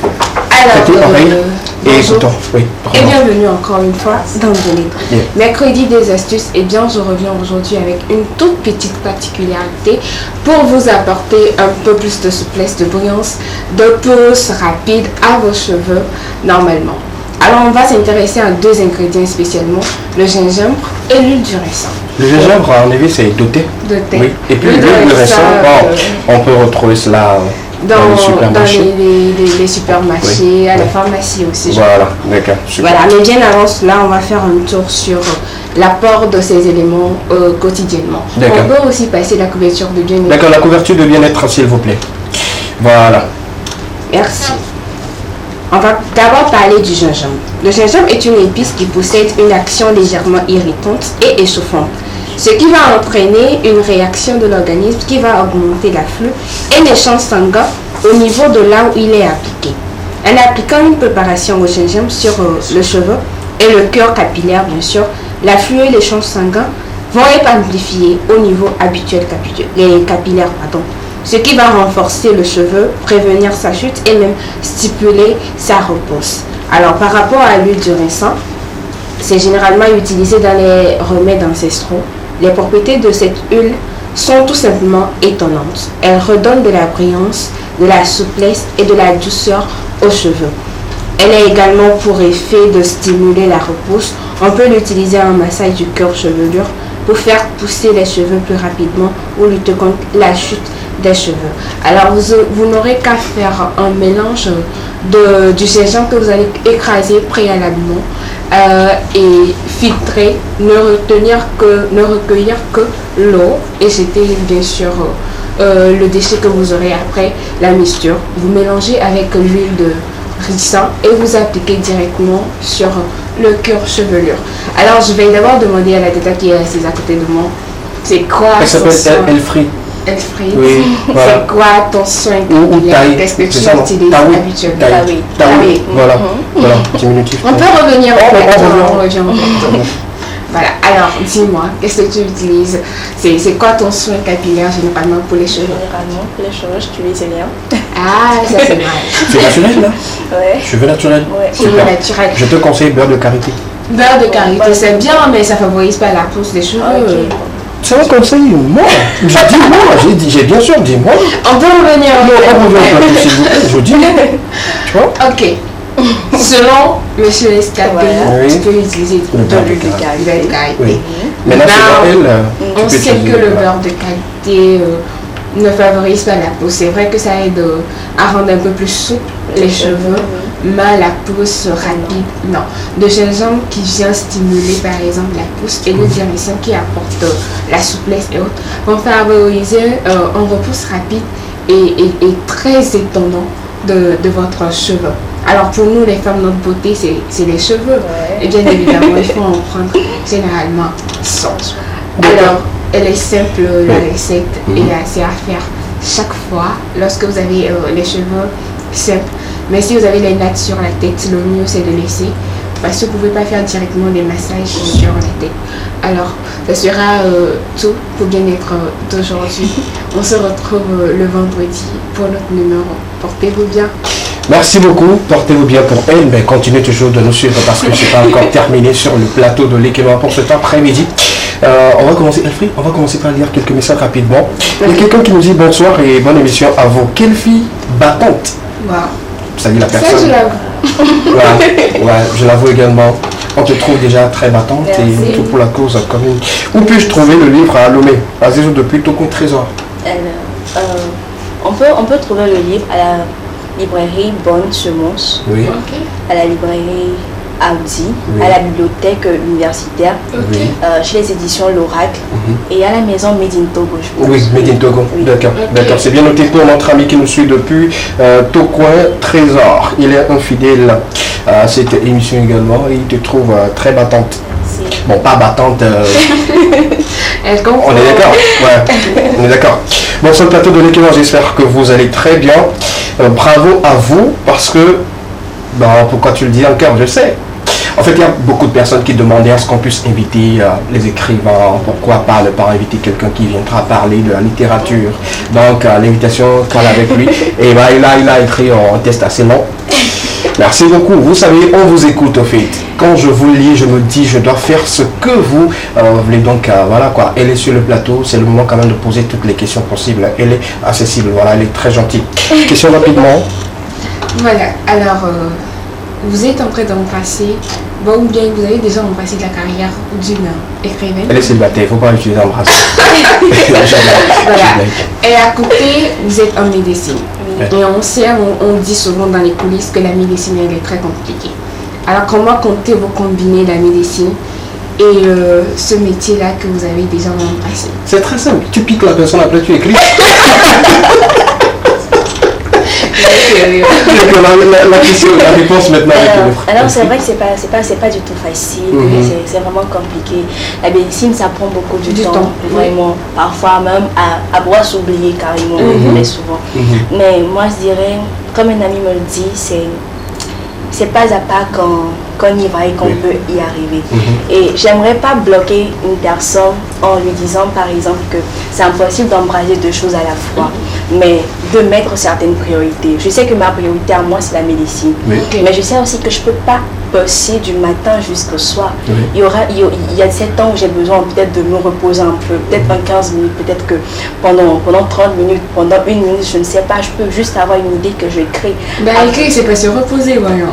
Alors, bonjour et bienvenue encore une fois dans le Bien-être. Mercredi des astuces, et bien je reviens aujourd'hui avec une toute petite particularité pour vous apporter un peu plus de souplesse, de brillance, de pousse rapide à vos cheveux normalement. Alors on va s'intéresser à 2 ingrédients spécialement, le gingembre et l'huile du ricin. Le gingembre, en effet, c'est doté. Oui. Et puis l'huile du ricin, on peut retrouver cela dans les supermarchés, à la pharmacie aussi. Voilà, d'accord. Voilà, mais bien avant cela, on va faire un tour sur l'apport de ces éléments quotidiennement. On peut aussi passer la couverture de bien-être. D'accord, la couverture de bien-être, s'il vous plaît. Voilà. Merci. On va d'abord parler du gingembre. Le gingembre est une épice qui possède une action légèrement irritante et échauffante, ce qui va entraîner une réaction de l'organisme qui va augmenter l'afflux et l'échange sanguin au niveau de là où il est appliqué. En appliquant une préparation au gingembre sur le cheveu et le cœur capillaire, bien sûr, l'afflux et l'échange sanguin vont être amplifiés au niveau habituel capillaire, ce qui va renforcer le cheveu, prévenir sa chute et même stimuler sa repousse. Alors par rapport à l'huile du ricin, c'est généralement utilisé dans les remèdes ancestraux. Les propriétés de cette huile sont tout simplement étonnantes. Elle redonne de la brillance, de la souplesse et de la douceur aux cheveux. Elle a également pour effet de stimuler la repousse. On peut l'utiliser en massage du cœur chevelure pour faire pousser les cheveux plus rapidement ou lutter contre la chute des cheveux. Alors vous n'aurez qu'à faire un mélange du gingembre que vous allez écraser préalablement et filtrer, ne recueillir que l'eau et jeter bien sûr le déchet que vous aurez après la mixture. Vous mélangez avec l'huile de ricin et vous appliquez directement sur le cœur chevelure. Alors je vais d'abord demander à la tête qui est assise à côté de moi C'est quoi Elle s'appelle Elfried. Elfried. Oui, voilà. C'est quoi ton soin Ou taille. Qu'est-ce que tu C'est ça, non? utilises Taoui. habituellement? Taoui. Voilà. Voilà. Diminutif. On peut revenir On revient. Voilà, alors dis-moi, qu'est-ce que tu utilises? C'est quoi ton soin capillaire généralement pour les cheveux? Généralement, pour les cheveux, j'utilise rien. Ah, ça c'est mal. C'est naturel là? Ouais. Cheveux naturels? Ouais. Super. Naturel. Je te conseille beurre de karité. Beurre de karité, c'est bien, mais ça favorise pas la pousse des cheveux. Ok. C'est un conseil, moi. J'ai bien sûr dit moi. On peut revenir. Non, on revient au plateau, s'il vous plaît. Je dis moi. Tu vois? Ok. Selon Monsieur Escapé, Voilà. tu peux utiliser Le beurre de karité. Oui. Maintenant, c'est dans elle. On sait que le beurre de qualité ne favorise pas la pousse. C'est vrai que ça aide à rendre un peu plus souple les cheveux, mais la pousse rapide, non. De gingembre qui vient stimuler par exemple la pousse et le direction qui apporte la souplesse et autres vont favoriser un repousse rapide et très étonnant de votre cheveu. Alors pour nous les femmes, notre beauté c'est les cheveux. Et bien évidemment il faut en prendre généralement 100. Alors elle est simple la recette et c'est à faire chaque fois lorsque vous avez les cheveux simples. Mais si vous avez les nattes sur la tête, le mieux c'est de laisser parce que vous ne pouvez pas faire directement des massages sur la tête. Alors ce sera tout pour bien-être d'aujourd'hui. On se retrouve le vendredi pour notre numéro. Portez-vous bien. Merci beaucoup, portez-vous bien pour elle, mais continuez toujours de nous suivre parce que je n'ai pas encore terminé sur le plateau de l'équipement pour cet après-midi. On va commencer, Elfried, on va commencer par lire quelques messages rapidement. Il y a quelqu'un qui nous dit bonsoir et bonne émission à vous. Quelle fille battante. Wow. Ça dit la Ça, personne. je l'avoue. Ouais, je l'avoue également. On te trouve déjà très battante Merci. et tout pour la cause commune. Où puis-je trouver le livre à Lomé, à Zézo depuis Toko Trésor? On peut trouver le livre à la librairie Bonne Semence, Oui. Ok. à la librairie Audi, Oui. à la bibliothèque universitaire, Ok. chez les éditions L'Oracle et à la maison Made in Togo. je pense. Oui, Made in Togo. Oui. D'accord, Ok. d'accord. C'est bien noté pour notre ami qui nous suit depuis Tocoin Trésor. Il est infidèle à cette émission également. Il te trouve très battante. C'est- Bon, pas battante. Elle comprend. On est d'accord. Ouais, on est d'accord. Bon, sur le plateau de l'équipement, j'espère que vous allez très bien. Bravo à vous parce que, bon, pourquoi tu le dis encore, je sais. En fait, il y a beaucoup de personnes qui demandaient à ce qu'on puisse inviter les écrivains. Pourquoi pas ne pas inviter quelqu'un qui viendra parler de la littérature. Donc, l'invitation colle avec lui. Et bah, il a écrit un texte assez long. Merci beaucoup. Vous savez, on vous écoute au fait. Quand je vous lis, je me dis, je dois faire ce que vous voulez. Donc, voilà quoi. Elle est sur le plateau. C'est le moment quand même de poser toutes les questions possibles. Elle est accessible. Voilà, elle est très gentille. Question rapidement. Voilà, alors vous êtes en train d'embrasser, bon, ou bien vous avez déjà embrassé de la carrière d'une écrivaine. Elle est célibataire. Il ne faut pas l'utiliser embrasser. Voilà. Et à côté, vous êtes en médecine. Et on sait, on dit souvent dans les coulisses que la médecine elle est très compliquée. Alors comment comptez-vous combiner la médecine et ce métier-là que vous avez déjà embrassé? C'est très simple. Tu piques la personne, après tu écris. la question, la réponse maintenant avec le frère. Alors c'est vrai que c'est pas du tout facile, c'est vraiment compliqué. La médecine ça prend beaucoup du temps, vraiment. Parfois même à pouvoir s'oublier carrément, très souvent. Mais moi je dirais, comme un ami me le dit, c'est pas à pas qu'on y va et qu'on peut y arriver. Et j'aimerais pas bloquer une personne en lui disant par exemple que c'est impossible d'embrasser deux choses à la fois, mais de mettre certaines priorités. Je sais que ma priorité à moi c'est la médecine, mais je sais aussi que je peux pas bosser du matin jusqu'au soir. Il y a 7 ans où j'ai besoin peut-être de me reposer un peu, peut-être 15 minutes, peut-être que pendant 30 minutes, pendant 1 minute, je ne sais pas, je peux juste avoir une idée que je crée. Ben écrire, c'est pas se reposer, voyons.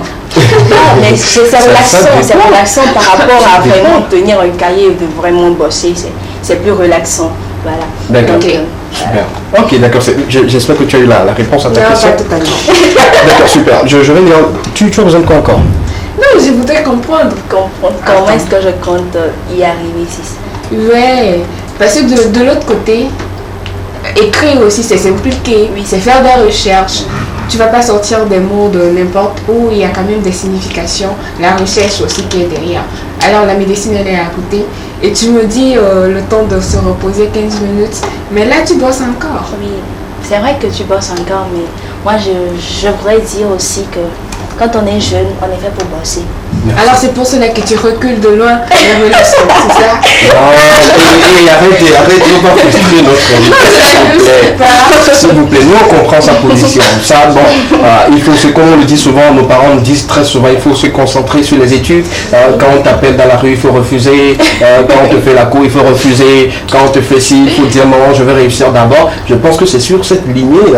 Mais c'est relaxant par rapport à vraiment tenir un cahier et de vraiment bosser, c'est plus relaxant. Voilà. D'accord. Ok. Super. Ok, d'accord. J'espère que tu as eu la réponse à ta Non, question. pas totalement. D'accord, super. Je vais lire. Tu as besoin de quoi encore? Non, je voudrais comprendre. Comment est-ce que je compte y arriver ici? Ouais, parce que de l'autre côté, écrire aussi c'est compliqué, c'est faire des recherches. Tu vas pas sortir des mots de n'importe où, il y a quand même des significations. La recherche aussi qui est derrière. Alors la médecine elle est à côté. Et tu me dis le temps de se reposer 15 minutes. Mais là tu bosses encore. Oui, c'est vrai que tu bosses encore, mais moi je voudrais dire aussi que quand on est jeune, on est fait pour bosser. Merci. Alors c'est pour cela que tu recules de loin vers le lycée, c'est ça? Arrête, ne pas frustrer notre invité. S'il vous plaît, nous on comprend sa position. Ça, bon, il faut, comme on le dit souvent, nos parents nous disent très souvent, il faut se concentrer sur les études. Quand on t'appelle dans la rue, il faut refuser. Quand on te fait la cour, il faut refuser. Quand on te fait ci, il faut dire non, je vais réussir d'abord. Je pense que c'est sur cette lignée,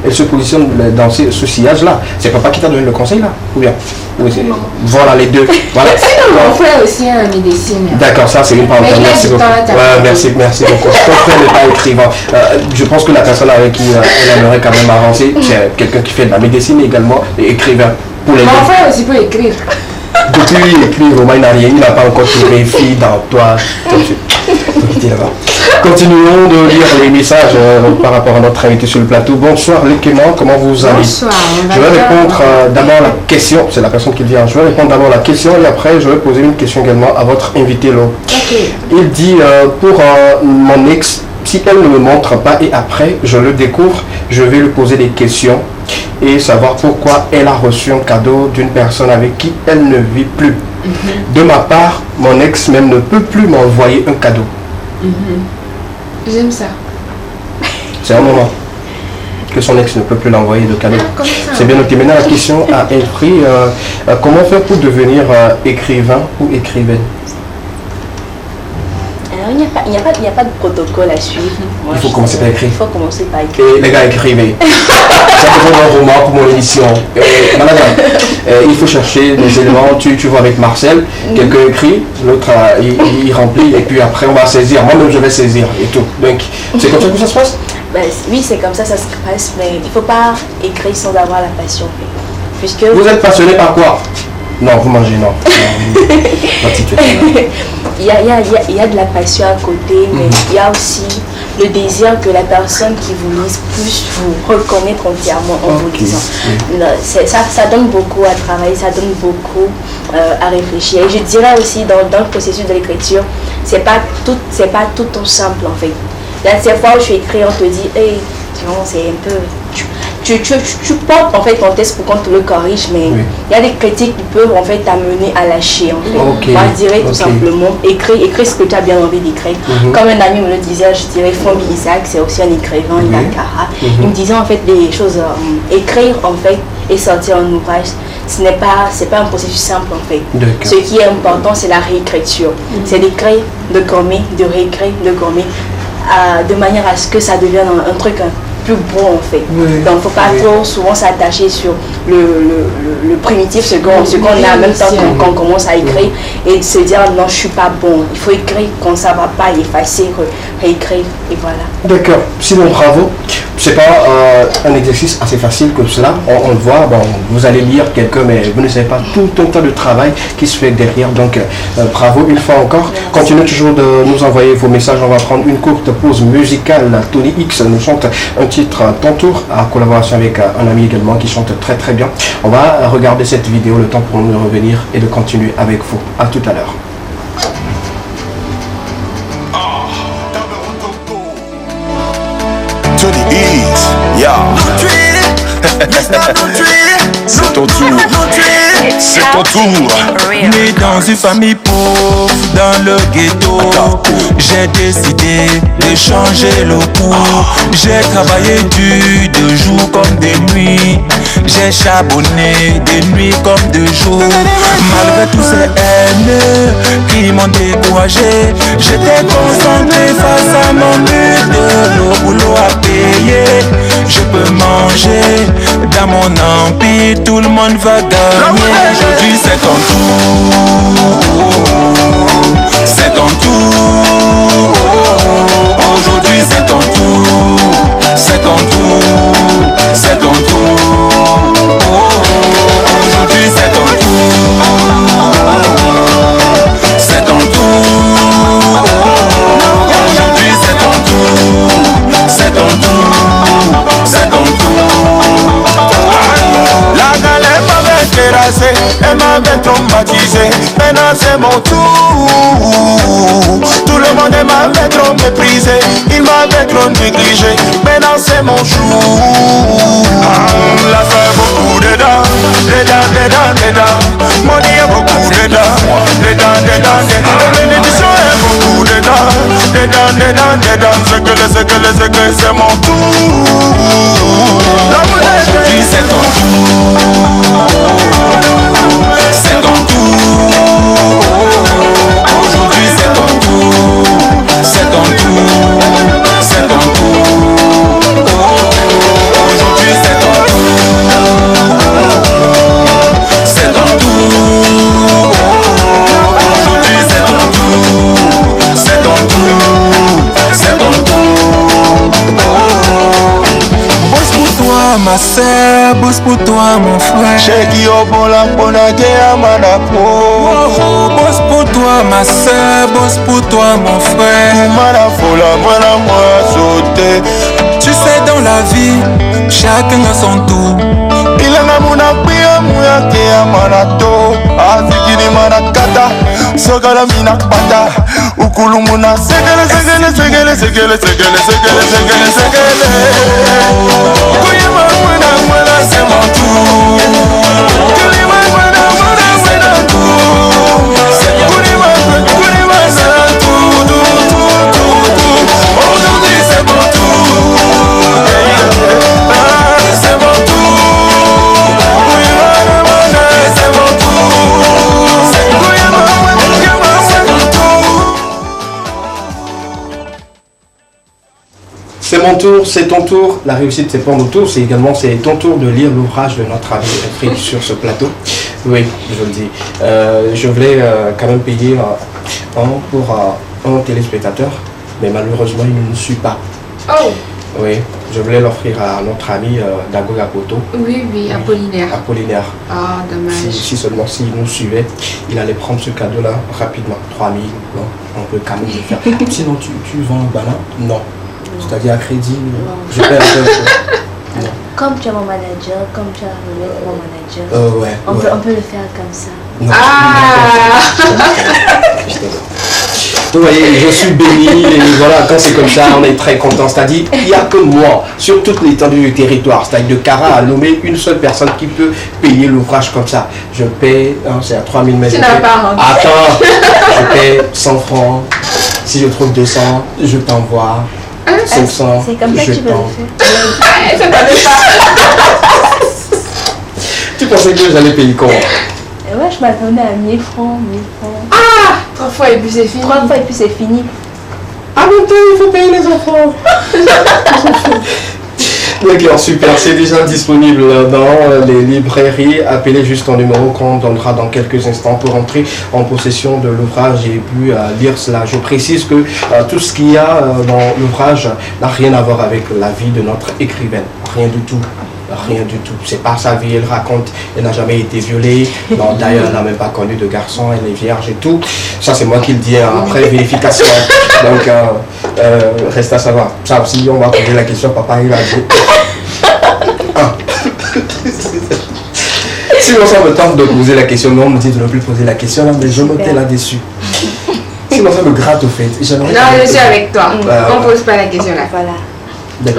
elle se positionne dans ce sillage-là. C'est papa qui t'a donné le conseil là, ou bien? Oui, voilà les deux. Voilà. Mon frère aussi a un médecine. D'accord, ça c'est une parenthèse. Merci beaucoup. Ouais, merci beaucoup. Ton frère n'est pas écrivain. Je pense que la personne avec qui elle aimerait quand même avancer, c'est quelqu'un qui fait de la médecine également et écrivain. Pour les Mon deux. frère aussi peut écrire. Depuis il écrit, Romain n'a rien, il n'a pas encore trouvé fille dans toi. Continuons de lire les messages par rapport à notre invité sur le plateau. Bonsoir les Clément, comment vous allez? Bonsoir. Je vais répondre d'abord la question, c'est la personne qui vient. Je vais répondre d'abord la question et après je vais poser une question également à votre invité là. Okay. Il dit pour mon ex, si elle ne me montre pas et après je le découvre, je vais lui poser des questions et savoir pourquoi elle a reçu un cadeau d'une personne avec qui elle ne vit plus. De ma part, mon ex même ne peut plus m'envoyer un cadeau. J'aime ça. C'est un moment que son ex ne peut plus l'envoyer de cadeau. C'est bien noté. Maintenant la question à Elfri, comment faire pour devenir écrivain ou écrivaine? Alors, il n'y a pas de protocole à suivre. Moi, Il faut commencer par écrire. Il faut commencer par écrire. Et les gars, écrivez. Ça devrait un roman pour mon émission. Madame, il faut chercher des éléments. Tu vois avec Marcel, quelqu'un écrit, l'autre il remplit, et puis après on va saisir. Moi-même je vais saisir et tout. Donc c'est comme ça que ça se passe? Ben, oui, c'est comme ça se passe, mais il ne faut pas écrire sans avoir la passion. Puisque... Vous êtes passionné par quoi? Non, vous mangez, non. Il y a de la passion à côté, mais il y a aussi le désir que la personne qui vous lise puisse vous reconnaître entièrement en vous lisant. Ça donne beaucoup à travailler, ça donne beaucoup à réfléchir. Et je dirais aussi dans le processus de l'écriture, c'est pas tout simple en fait. Il y a ces fois où je écris, on te dit, hey, c'est un peu... Tu portes en fait ton texte pour qu'on te le corrige, mais il y a des critiques qui peuvent en fait t'amener à lâcher en fait. Moi je dirais tout simplement, écris ce que tu as bien envie d'écrire. Comme un ami me le disait, je dirais Fombi Isaac, c'est aussi un écrivain, il a Cara. Il me disait en fait des choses, écrire en fait et sortir un ouvrage, c'est pas un processus simple en fait. Ce qui est important, c'est la réécriture. C'est d'écrire, de gommer, de réécrire, de gommer, de manière à ce que ça devienne un truc plus bon en fait. Donc il ne faut pas trop souvent s'attacher sur le primitif, ce qu'on a en même temps qu'on commence à écrire et de se dire non je suis pas bon. Il faut écrire quand ça va pas, effacer, réécrire et voilà. D'accord, sinon bravo. C'est pas un exercice assez facile comme cela. On le voit, bon, vous allez lire quelqu'un, mais vous ne savez pas tout un tas de travail qui se fait derrière. Donc bravo une fois encore. Continuez toujours de nous envoyer vos messages. On va prendre une courte pause musicale. Tony X nous chante un titre Ton Tour, en collaboration avec un ami également qui chante très très bien. On va regarder cette vidéo, le temps pour nous de revenir et de continuer avec vous. À tout à l'heure. Tony X, yeah. C'est ton tour. C'est ton tour. Né dans une famille pauvre, dans le ghetto, j'ai décidé de changer le cours. J'ai travaillé dur de jour comme de nuit. J'ai charbonné de nuit comme de jour. Malgré tous ces haines qui m'ont découragé, j'étais concentré face à mon but de le boulot à payer. Je peux manger dans mon empire, tout le monde va gagner. Aujourd'hui c'est ton tour, c'est ton tour. Aujourd'hui c'est ton tour, c'est ton tour, c'est ton tour. Aujourd'hui c'est ton tour, c'est ton tour. Aujourd'hui c'est ton tour, c'est ton tour, c'est ton tour. La galère va passé, elle m'avait traumatisé. Maintenant c'est mon tour. Tout le monde m'avait trop méprisé, il m'avait trop négligé. Maintenant c'est mon jour. La fait beaucoup de dents, des dents. Mon Dieu a beaucoup de dents, des dents. La bénédiction est beaucoup de dents, des dents. C'est que c'est mon tour. Aujourd'hui c'est ton tour. C'est ton tour. Aujourd'hui c'est ton tour. C'est ton tour. C'est ton tour. Aujourd'hui c'est ton tour. C'est ton tour. Aujourd'hui c'est ton tour. C'est ton tour. C'est ton tour. Bosse pour toi ma sœur, bosse pour toi mon frère. Cheki obola mpona te amana po. Bosse pour toi ma sœur, bosse pour toi mon frère. Mana fola mana moi sauter. Tu sais dans la vie, chacun a son tour. Il a muna pia muya ke amana to. Azikini mana kata, sogala mina pata. Ukulu muna segele. Kuyama mwana c'est mon tour. Kulima mwana c'est mon tour. Kulima c'est mon tour. Aujourd'hui c'est mon tour. C'est mon tour. Kuyama c'est mon tour. Kuyama c'est mon tour. C'est mon tour, c'est ton tour. La réussite, c'est pas mon tour, c'est également c'est ton tour de lire l'ouvrage de notre ami Elfriede sur ce plateau. Oui, je le dis. Je voulais quand même payer pour un téléspectateur, mais malheureusement, il ne nous suit pas. Oh! Oui, je voulais l'offrir à notre ami Dago Gapoto. Oui, Apollinaire. Apollinaire. Ah, dommage. Si seulement s'il nous suivait, il allait prendre ce cadeau-là rapidement. 3000, non, on peut quand même le faire. Sinon, tu vends un ballon? Non. C'est-à-dire à crédit, je paie un peu. Non. Comme tu es mon manager, comme tu as relève mon manager, Ouais. on peut le faire comme ça. Non, vous voyez, je suis béni et voilà, quand c'est comme ça, on est très content. C'est-à-dire, il n'y a que moi, sur toute l'étendue du territoire, c'est-à-dire de Cara à Lomé, une seule personne qui peut payer l'ouvrage comme ça. Je paie, c'est à 3000 mètres. Tu n'as pas rendu. Attends, je paie 100 francs. Si je trouve 200, je t'envoie. 500, c'est comme ça que tu veux le faire. Tu pensais que j'allais payer comment? Et ouais, je m'attendais à 1000 francs. Ah! 3 fois et puis c'est fini. 3 fois et puis c'est fini. Ah mais il faut payer les enfants. D'accord, super, c'est déjà disponible dans les librairies. Appelez juste un numéro qu'on donnera dans quelques instants pour entrer en possession de l'ouvrage et puis lire cela. Je précise que tout ce qu'il y a dans l'ouvrage n'a rien à voir avec la vie de notre écrivaine. Rien du tout. Rien du tout. C'est pas sa vie, elle raconte, elle n'a jamais été violée. Non, d'ailleurs, elle n'a même pas connu de garçon, elle est vierge et tout. Ça, c'est moi qui le dis après vérification. Donc, reste à savoir. Ça aussi, on va poser la question, papa, il a dit. Sinon, ça me tente de poser la question, mais on me dit de ne plus poser la question, là, mais je me tais là-dessus. Sinon, ça me gratte au fait. Non, je suis avec toi. On ne pose pas la question là. Voilà.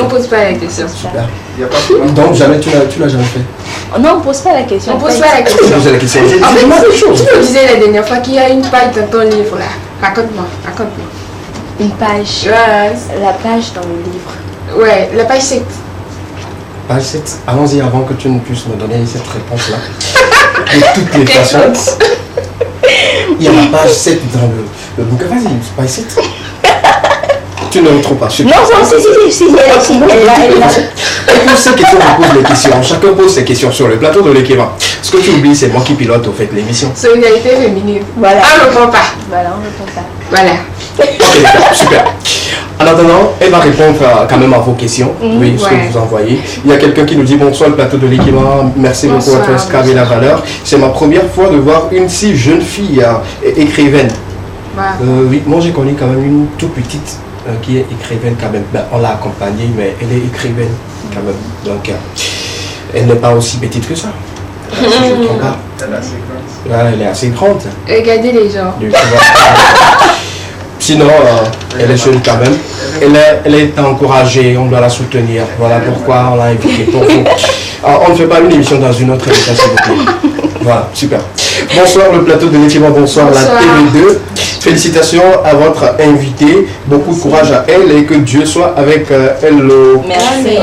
On pose pas la question. Super. Donc, jamais, tu l'as jamais fait? Non, on pose pas la question. On pose pas la question. Poser la question. En fait, tu me disais la dernière fois qu'il y a une page dans ton livre là. Raconte-moi. Une page. Ouais. La page dans le livre. Ouais, la page 7. Page 7. Allons-y avant que tu ne puisses me donner cette réponse-là. De toutes les façons. Il y a la page 7 dans le bouquin. Vas-y, page 7. Tu ne le trouves pas. Non, si, elle est là. Et pour ces questions, on pose les questions. Chacun pose ses questions sur le plateau de l'écrivain. Ce que tu oublies, c'est moi qui pilote au fait l'émission. Solidarité féminine. Voilà. Ah, on ne répond pas. Voilà, on ne répond pas. Voilà. Ok, d'accord, super. En attendant, elle va répondre quand même à vos questions. Oui, ce que vous envoyez. Il y a quelqu'un qui nous dit bonsoir le plateau de l'écrivain. Merci beaucoup à toi, Escav et la valeur. C'est ma première fois de voir une si jeune fille écrivaine. Oui, moi j'ai connu quand même une toute petite qui est écrivaine quand même. Ben, on l'a accompagnée, mais elle est écrivaine quand même. Donc, elle n'est pas aussi petite que ça. Si je ne me trompe pas. Elle est assez grande. Regardez les gens. Sinon, elle est jeune quand même. Elle est encouragée, on doit la soutenir. Voilà pourquoi on l'a invitée pour vous. Alors, on ne fait pas une émission dans une autre émission, s'il vous plaît. Voilà, super. Bonsoir le plateau de l'équipe, bonsoir la TV2. Félicitations à votre invitée. Beaucoup de courage à elle et que Dieu soit avec elle. Merci.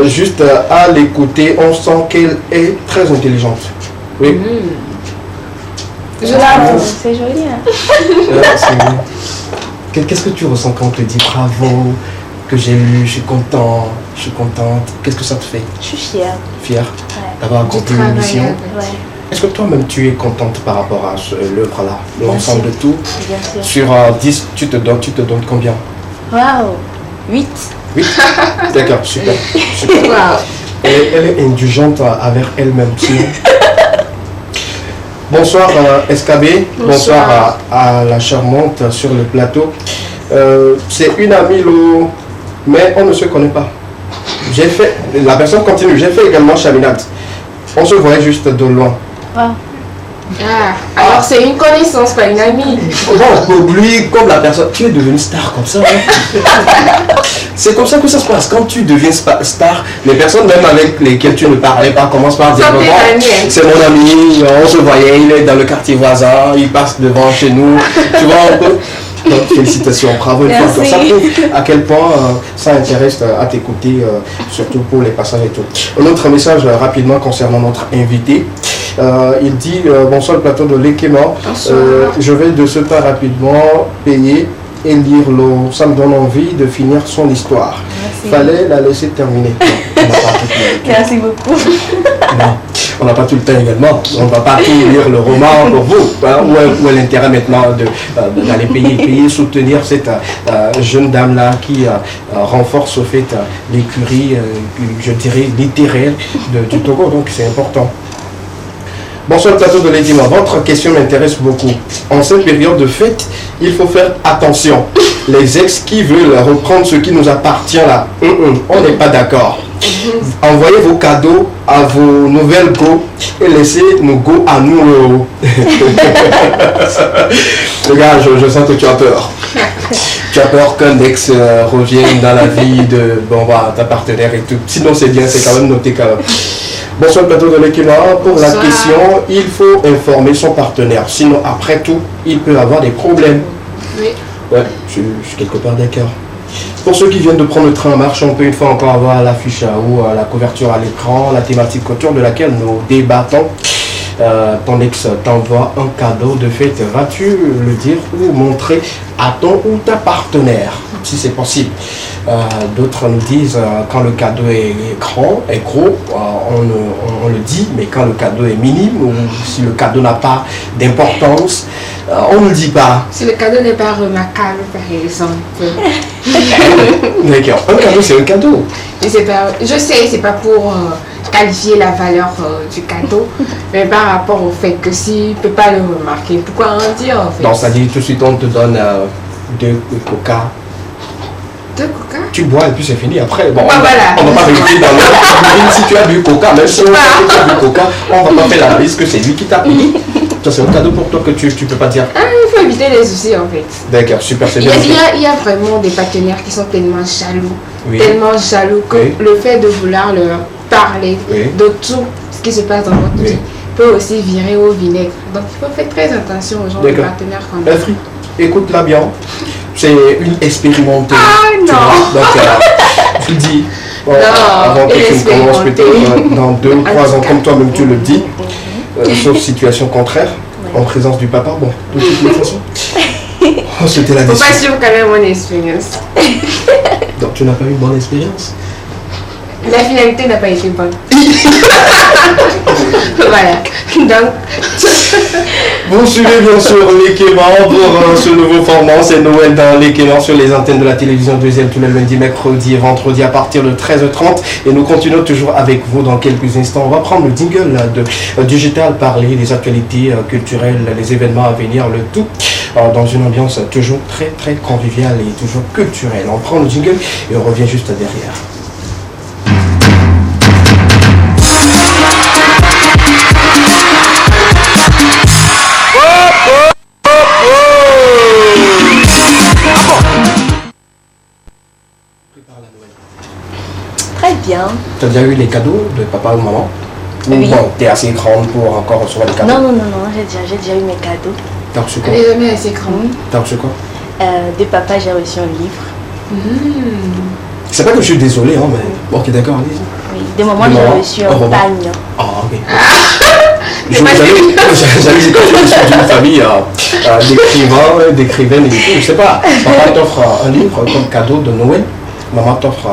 Juste à l'écouter, on sent qu'elle est très intelligente. Oui. Je l'avoue. C'est joli, hein. Qu'est-ce que tu ressens quand on te dit bravo, que j'ai lu, je suis content, je suis contente? Qu'est-ce que ça te fait? Je suis fière. Fière d'avoir accompli l'émission. Est-ce que toi-même tu es contente par rapport à l'œuvre-là, l'ensemble de tout? Bien sûr. Sur 10, tu te donnes combien? Waouh, 8. 8. D'accord, super. Super. Wow. Elle est indulgente envers elle-même. Bonsoir SKB, bonsoir à la charmante sur le plateau. C'est une amie, mais on ne se connaît pas. La personne continue, j'ai fait également Chaminade. On se voyait juste de loin. Wow. Alors c'est une connaissance, pas une amie. Bon, pour lui, comme la personne, tu es devenu star comme ça. Hein? C'est comme ça que ça se passe. Quand tu deviens star, les personnes même avec lesquelles tu ne parlais pas commencent par dire bon, c'est mon ami, on se voyait, il est dans le quartier voisin, il passe devant chez nous. Tu vois un peu. Donc félicitations, bravo une fois. Ça prouve à quel point ça intéresse à t'écouter, surtout pour les passages et tout. Un autre message rapidement concernant notre invité. Il dit bonsoir le plateau de l'Ekema. Je vais de ce pas rapidement payer et lire l'eau. Ça me donne envie de finir son histoire. Merci. Fallait la laisser terminer. Merci beaucoup. Non, on n'a pas tout le temps également. On ne va pas tout lire le roman pour vous. Hein, où est l'intérêt maintenant d'aller payer, soutenir cette jeune dame-là qui renforce au fait l'écurie, je dirais, littéraire du Togo. Donc c'est important. Bonsoir le plateau de l'Edima, votre question m'intéresse beaucoup. En cette période de fête, il faut faire attention. Les ex qui veulent reprendre ce qui nous appartient là, on n'est pas d'accord. Envoyez vos cadeaux à vos nouvelles go et laissez nos go à nous. Regarde, je sens que tu as peur. Tu as peur qu'un ex revienne dans la vie de ta partenaire et tout. Sinon c'est bien, c'est quand même noté quand même. Bonsoir le plateau de l'Ekema. Pour la question, il faut informer son partenaire. Sinon, après tout, il peut avoir des problèmes. Oui. Ouais, je suis quelque part d'accord. Pour ceux qui viennent de prendre le train en marche, on peut une fois encore avoir l'affiche ou la couverture à l'écran, la thématique autour de laquelle nous débattons. Ton ex t'envoie un cadeau de fête. Vas-tu le dire ou montrer à ton ou ta partenaire, si c'est possible? D'autres nous disent quand le cadeau est grand, est gros, on le dit, mais quand le cadeau est minime ou si le cadeau n'a pas d'importance, on ne le dit pas. Si le cadeau n'est pas remarquable, par exemple. D'accord, un cadeau c'est un cadeau. Je sais, c'est pas pour qualifier la valeur du cadeau, mais par rapport au fait que s'il ne peut pas le remarquer, pourquoi en dire en fait? Donc ça dit tout de suite on te donne 2 coca. 2 coca? Tu bois et puis c'est fini après. Bon, voilà. On ne va pas vérifier dans le si tu as bu coca, même si on sait que tu as bu coca, on ne va pas faire l'analyse que c'est lui qui t'a payé. Ça c'est un cadeau pour toi que tu ne peux pas dire. Il faut éviter les soucis en fait. D'accord, super, c'est bien. Il y a vraiment des partenaires qui sont tellement jaloux, que oui. Le fait de vouloir leur parler de tout ce qui se passe dans votre vie peut aussi virer au vinaigre. Donc il faut faire très attention aux gens, les partenaires qu'on a. Elfrie, écoute-la bien. C'est une expérimentée. Ah non. Donc je dis, avant que tu ne commences peut-être dans 2 ou 3 ans, comme toi-même tu le dis, sauf situation contraire, en présence du papa, bon, de toutes les façons. Oh, c'était la décision. Faut pas suivre quand même mon expérience. Donc tu n'as pas eu une bonne expérience? La finalité n'a pas été bonne. Voilà. Donc, vous suivez bien sûr l'Ekema pour ce nouveau format. C'est Noël dans l'Ekema sur les antennes de la télévision deuxième tous les lundis, mercredis et vendredis à partir de 13h30. Et nous continuons toujours avec vous dans quelques instants. On va prendre le jingle de Digital, parler des actualités culturelles, les événements à venir, le tout dans une ambiance toujours très très conviviale et toujours culturelle. On prend le jingle et on revient juste derrière. très bien. Tu as déjà eu les cadeaux de papa ou maman? Oui. Bon, tu es assez grande pour encore recevoir des cadeaux? Non, j'ai déjà eu mes cadeaux. T'as reçu quoi? Elle est jamais assez grande. T'as reçu quoi? De papa, j'ai reçu un livre. C'est pas que je suis désolé, hein, mais... Ok, d'accord, allez-y. Oui, de moment, j'ai reçu un pagne. Ah, ok. J'avais dit que je suis d'une famille d'écrivains et tout. Je sais pas, papa t'offre un livre comme cadeau de Noël, maman t'offre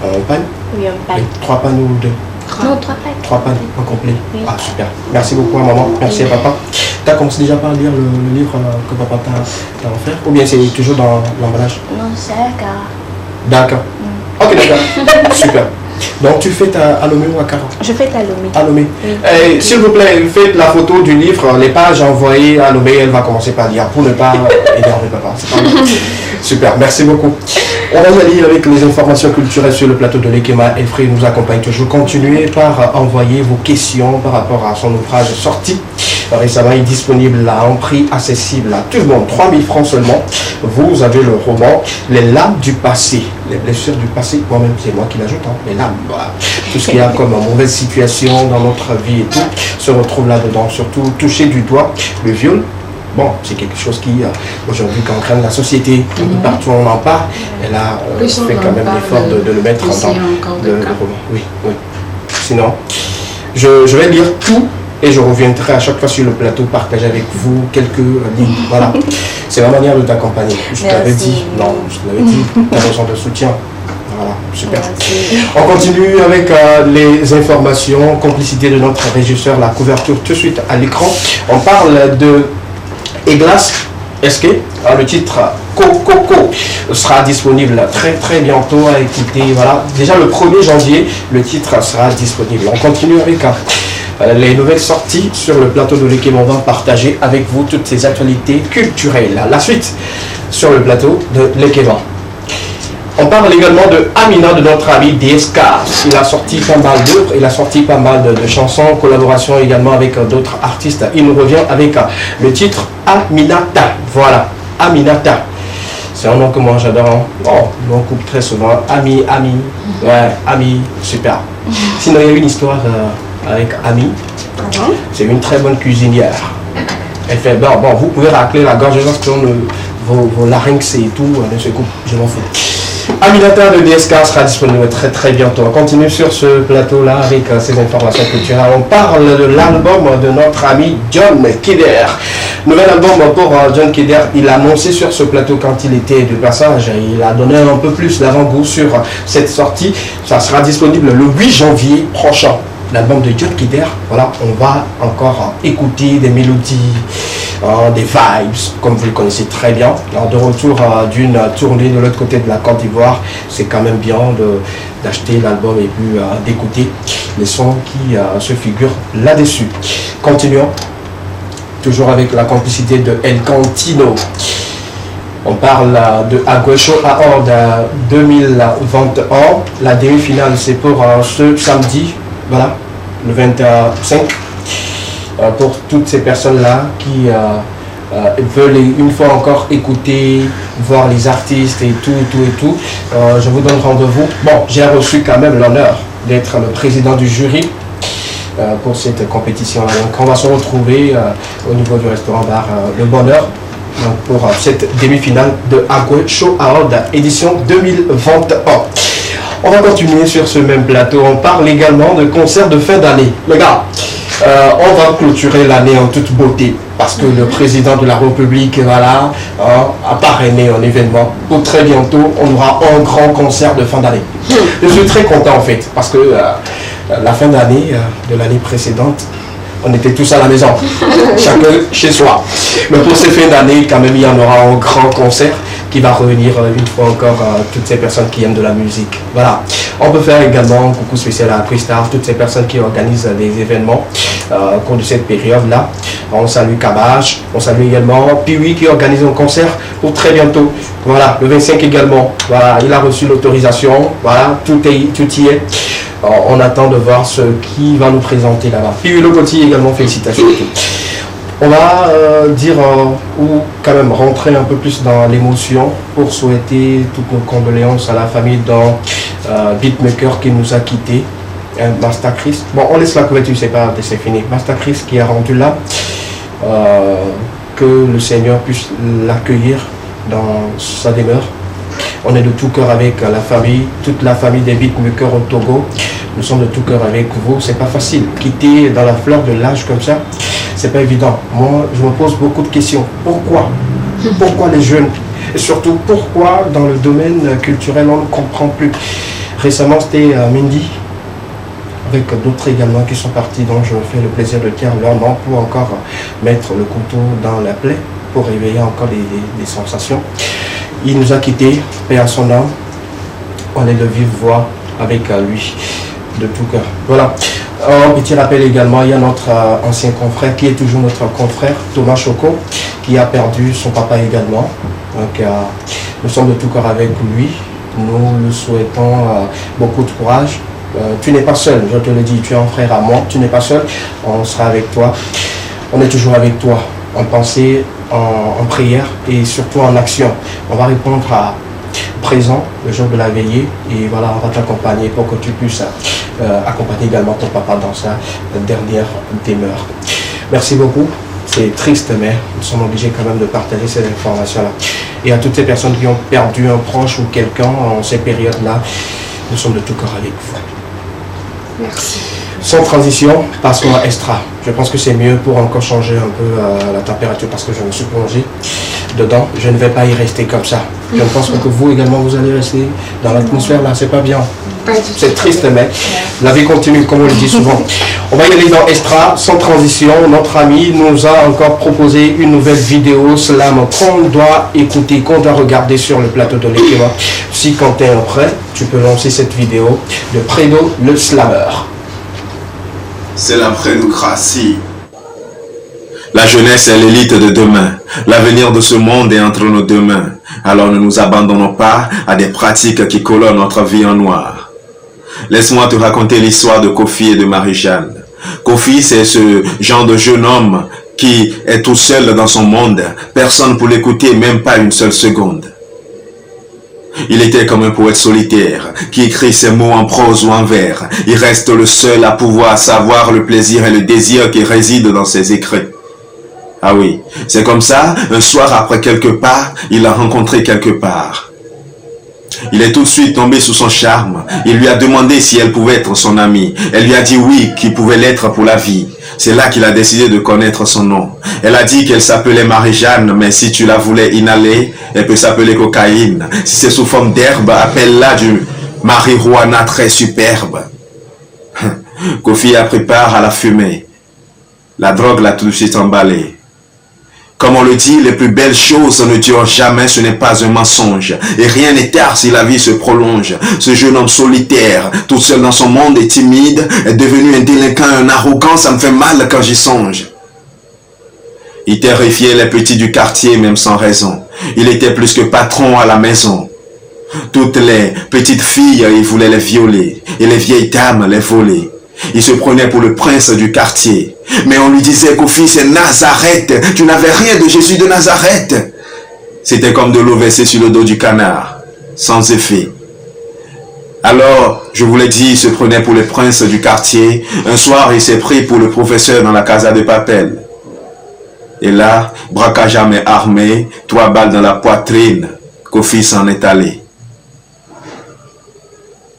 un pagne. Oui, un pagne. 3 pannes ou 2? Non, 3 pagnes. 3 pannes, un complet. Oui. Ah, super. Merci beaucoup à maman, merci à papa. Tu as commencé déjà par lire le livre que papa t'a offert? Ou bien c'est toujours dans l'emballage? Non, c'est un car. D'accord. Ok, d'accord. Super. Donc tu fais ta Alomé ou Akara? Je fais ta Lomé. Alomé. Oui. S'il vous plaît, faites la photo du livre, les pages envoyées à Alomé, elle va commencer par lire pour ne pas énerver papa. C'est pas mal. Super, merci beaucoup. On va y aller avec les informations culturelles sur le plateau de l'Ekema. Elfried nous accompagne toujours. Continuez par envoyer vos questions par rapport à son ouvrage sorti. Récemment, il est disponible à un prix accessible à tout le monde, 3 000 francs seulement. Vous avez le roman Les lames du passé, les blessures du passé, moi-même c'est moi qui l'ajoute, hein, les lames, voilà. Tout ce qu'il y a comme mauvaise situation dans notre vie et tout se retrouve là-dedans, surtout toucher du doigt le viol. Bon, c'est quelque chose qui aujourd'hui gangrène la société, partout on en parle, elle a fait quand même l'effort de le mettre dans le roman. Oui, oui. Sinon, je vais lire tout. Et je reviendrai à chaque fois sur le plateau partager avec vous quelques lignes. Voilà. C'est ma manière de t'accompagner. Je te l'avais dit. Non, je te l'avais dit. Tu as besoin de soutien. Voilà, super. Merci. On continue avec les informations. Complicité de notre régisseur. La couverture tout de suite à l'écran. On parle de Eglas Escape. Le titre Coco sera disponible très bientôt à écouter. Voilà. Déjà le 1er janvier, le titre sera disponible. On continue avec les nouvelles sorties sur le plateau de l'Ekema. On va partager avec vous toutes ces actualités culturelles. La suite sur le plateau de l'Ekema. On parle également de Amina, de notre ami DSK. Il a sorti pas mal d'œuvres, il a sorti pas mal de chansons, collaboration également avec d'autres artistes. Il nous revient avec le titre Aminata. Voilà, Aminata. C'est un nom que moi j'adore. Hein. Oh, on coupe très souvent. Ami. Ouais, Ami, super. Sinon, il y a une histoire avec Ami. C'est une très bonne cuisinière. Elle fait, bon, vous pouvez racler la gorge, parce que vos larynx et tout, ne se coupe, je m'en fous. Aminata de DSK sera disponible très bientôt. On continue sur ce plateau-là avec ces informations culturelles. On parle de l'album de notre ami John Keder. Nouvel album pour John Keder. Il a annoncé sur ce plateau quand il était de passage. Il a donné un peu plus d'avant-goût sur cette sortie. Ça sera disponible le 8 janvier prochain. L'album de John Keder, voilà, on va encore écouter des mélodies, des vibes, comme vous le connaissez très bien. Alors, de retour d'une tournée de l'autre côté de la Côte d'Ivoire, c'est quand même bien d'acheter l'album et puis d'écouter les sons qui se figurent là-dessus. Continuons, toujours avec la complicité de El Cantino. On parle de Aguecho Award 2021. La demi-finale, c'est pour ce samedi. Voilà, le 25, pour toutes ces personnes-là qui veulent une fois encore écouter, voir les artistes et tout, je vous donne rendez-vous. Bon, j'ai reçu quand même l'honneur d'être le président du jury pour cette compétition-là. Donc on va se retrouver au niveau du restaurant-bar Le Bonheur pour cette demi-finale de Aguecho Award édition 2021. On va continuer sur ce même plateau. On parle également de concerts de fin d'année. Les gars, on va clôturer l'année en toute beauté parce que le président de la République, voilà, a parrainé un événement. Pour très bientôt, on aura un grand concert de fin d'année. Je suis très content en fait parce que la fin d'année de l'année précédente, on était tous à la maison, chacun chez soi. Mais pour ces fins d'année, quand même, il y en aura un grand concert qui va revenir une fois encore toutes ces personnes qui aiment de la musique. Voilà. On peut faire également un coucou spécial à Christophe, toutes ces personnes qui organisent des événements au cours de cette période-là. On salue Kabash, on salue également Piwi qui organise un concert pour très bientôt. Voilà, le 25 également. Voilà, il a reçu l'autorisation. Voilà, tout y est. On attend de voir ce qui va nous présenter là-bas. Piwi Lokoti également, félicitations. On va dire ou quand même rentrer un peu plus dans l'émotion pour souhaiter toutes nos condoléances à la famille dont beatmaker qui nous a quittés, Master Chris. Bon, on laisse la couverture, c'est fini. Master Chris qui est rendu là, que le Seigneur puisse l'accueillir dans sa demeure. On est de tout cœur avec la famille, toute la famille des beatmakers au Togo. Nous sommes de tout cœur avec vous. C'est pas facile. Quitter dans la fleur de l'âge comme ça, c'est pas évident. Moi, je me pose beaucoup de questions. Pourquoi les jeunes? Et surtout, pourquoi dans le domaine culturel, on ne comprend plus? Récemment, c'était Mindy, avec d'autres également qui sont partis, dont je me fais le plaisir de dire leur nom pour encore mettre le couteau dans la plaie, pour réveiller encore des sensations. Il nous a quittés, paix à son âme. On est de vive voix avec lui, de tout cœur. Voilà. Un petit rappel également, il y a notre ancien confrère, qui est toujours notre confrère, Thomas Choco, qui a perdu son papa également. Donc, nous sommes de tout cœur avec lui. Nous lui souhaitons beaucoup de courage. Tu n'es pas seul, je te le dis, tu es un frère à moi, tu n'es pas seul, on sera avec toi. On est toujours avec toi, en pensée, en prière et surtout en action. On va répondre à présent, le jour de la veillée, et voilà, on va t'accompagner pour que tu puisses accompagner également ton papa dans sa dernière demeure. Merci beaucoup. C'est triste, mais nous sommes obligés quand même de partager ces informations-là. Et à toutes ces personnes qui ont perdu un proche ou quelqu'un en ces périodes-là, nous sommes de tout cœur avec vous. Merci. Sans transition, passons à Extra. Je pense que c'est mieux pour encore changer un peu la température parce que je me suis plongé dedans. Je ne vais pas y rester comme ça. Je pense que vous également, vous allez rester dans l'atmosphère là. C'est pas bien. C'est triste, mais la vie continue, comme on le dit souvent. On va y aller dans Extra, sans transition. Notre ami nous a encore proposé une nouvelle vidéo slam qu'on doit écouter, qu'on doit regarder sur le plateau de l'équipe. Si quand tu es prêt, tu peux lancer cette vidéo de Fredo le Slammer. C'est la prédocratie. La jeunesse est l'élite de demain. L'avenir de ce monde est entre nos deux mains. Alors ne nous abandonnons pas à des pratiques qui colorent notre vie en noir. Laisse-moi te raconter l'histoire de Kofi et de Marie-Jeanne. Kofi, c'est ce genre de jeune homme qui est tout seul dans son monde. Personne pour l'écouter, même pas une seule seconde. Il était comme un poète solitaire qui écrit ses mots en prose ou en vers. Il reste le seul à pouvoir savoir le plaisir et le désir qui résident dans ses écrits. Ah oui, c'est comme ça, un soir après quelques pas, il l'a rencontré quelque part. Il est tout de suite tombé sous son charme. Il lui a demandé si elle pouvait être son amie. Elle lui a dit oui, qu'il pouvait l'être pour la vie. C'est là qu'il a décidé de connaître son nom. Elle a dit qu'elle s'appelait Marie-Jeanne, mais si tu la voulais inhaler, elle peut s'appeler cocaïne. Si c'est sous forme d'herbe, appelle-la du marijuana très superbe. Kofi a pris part à la fumée. La drogue l'a tout de suite emballé. Comme on le dit, les plus belles choses ne durent jamais, ce n'est pas un mensonge. Et rien n'est tard si la vie se prolonge. Ce jeune homme solitaire, tout seul dans son monde et timide, est devenu un délinquant, un arrogant, ça me fait mal quand j'y songe. Il terrifiait les petits du quartier, même sans raison. Il était plus que patron à la maison. Toutes les petites filles, il voulait les violer, et les vieilles dames les voler. Il se prenait pour le prince du quartier. Mais on lui disait qu'au fils c'est Nazareth. Tu n'avais rien de Jésus de Nazareth. C'était comme de l'eau versée sur le dos du canard, sans effet. Alors, je vous l'ai dit, il se prenait pour le prince du quartier. Un soir, il s'est pris pour le professeur dans la Casa de Papel. Et là, braquage à main armée, 3 balles dans la poitrine, Kofi s'en est allé.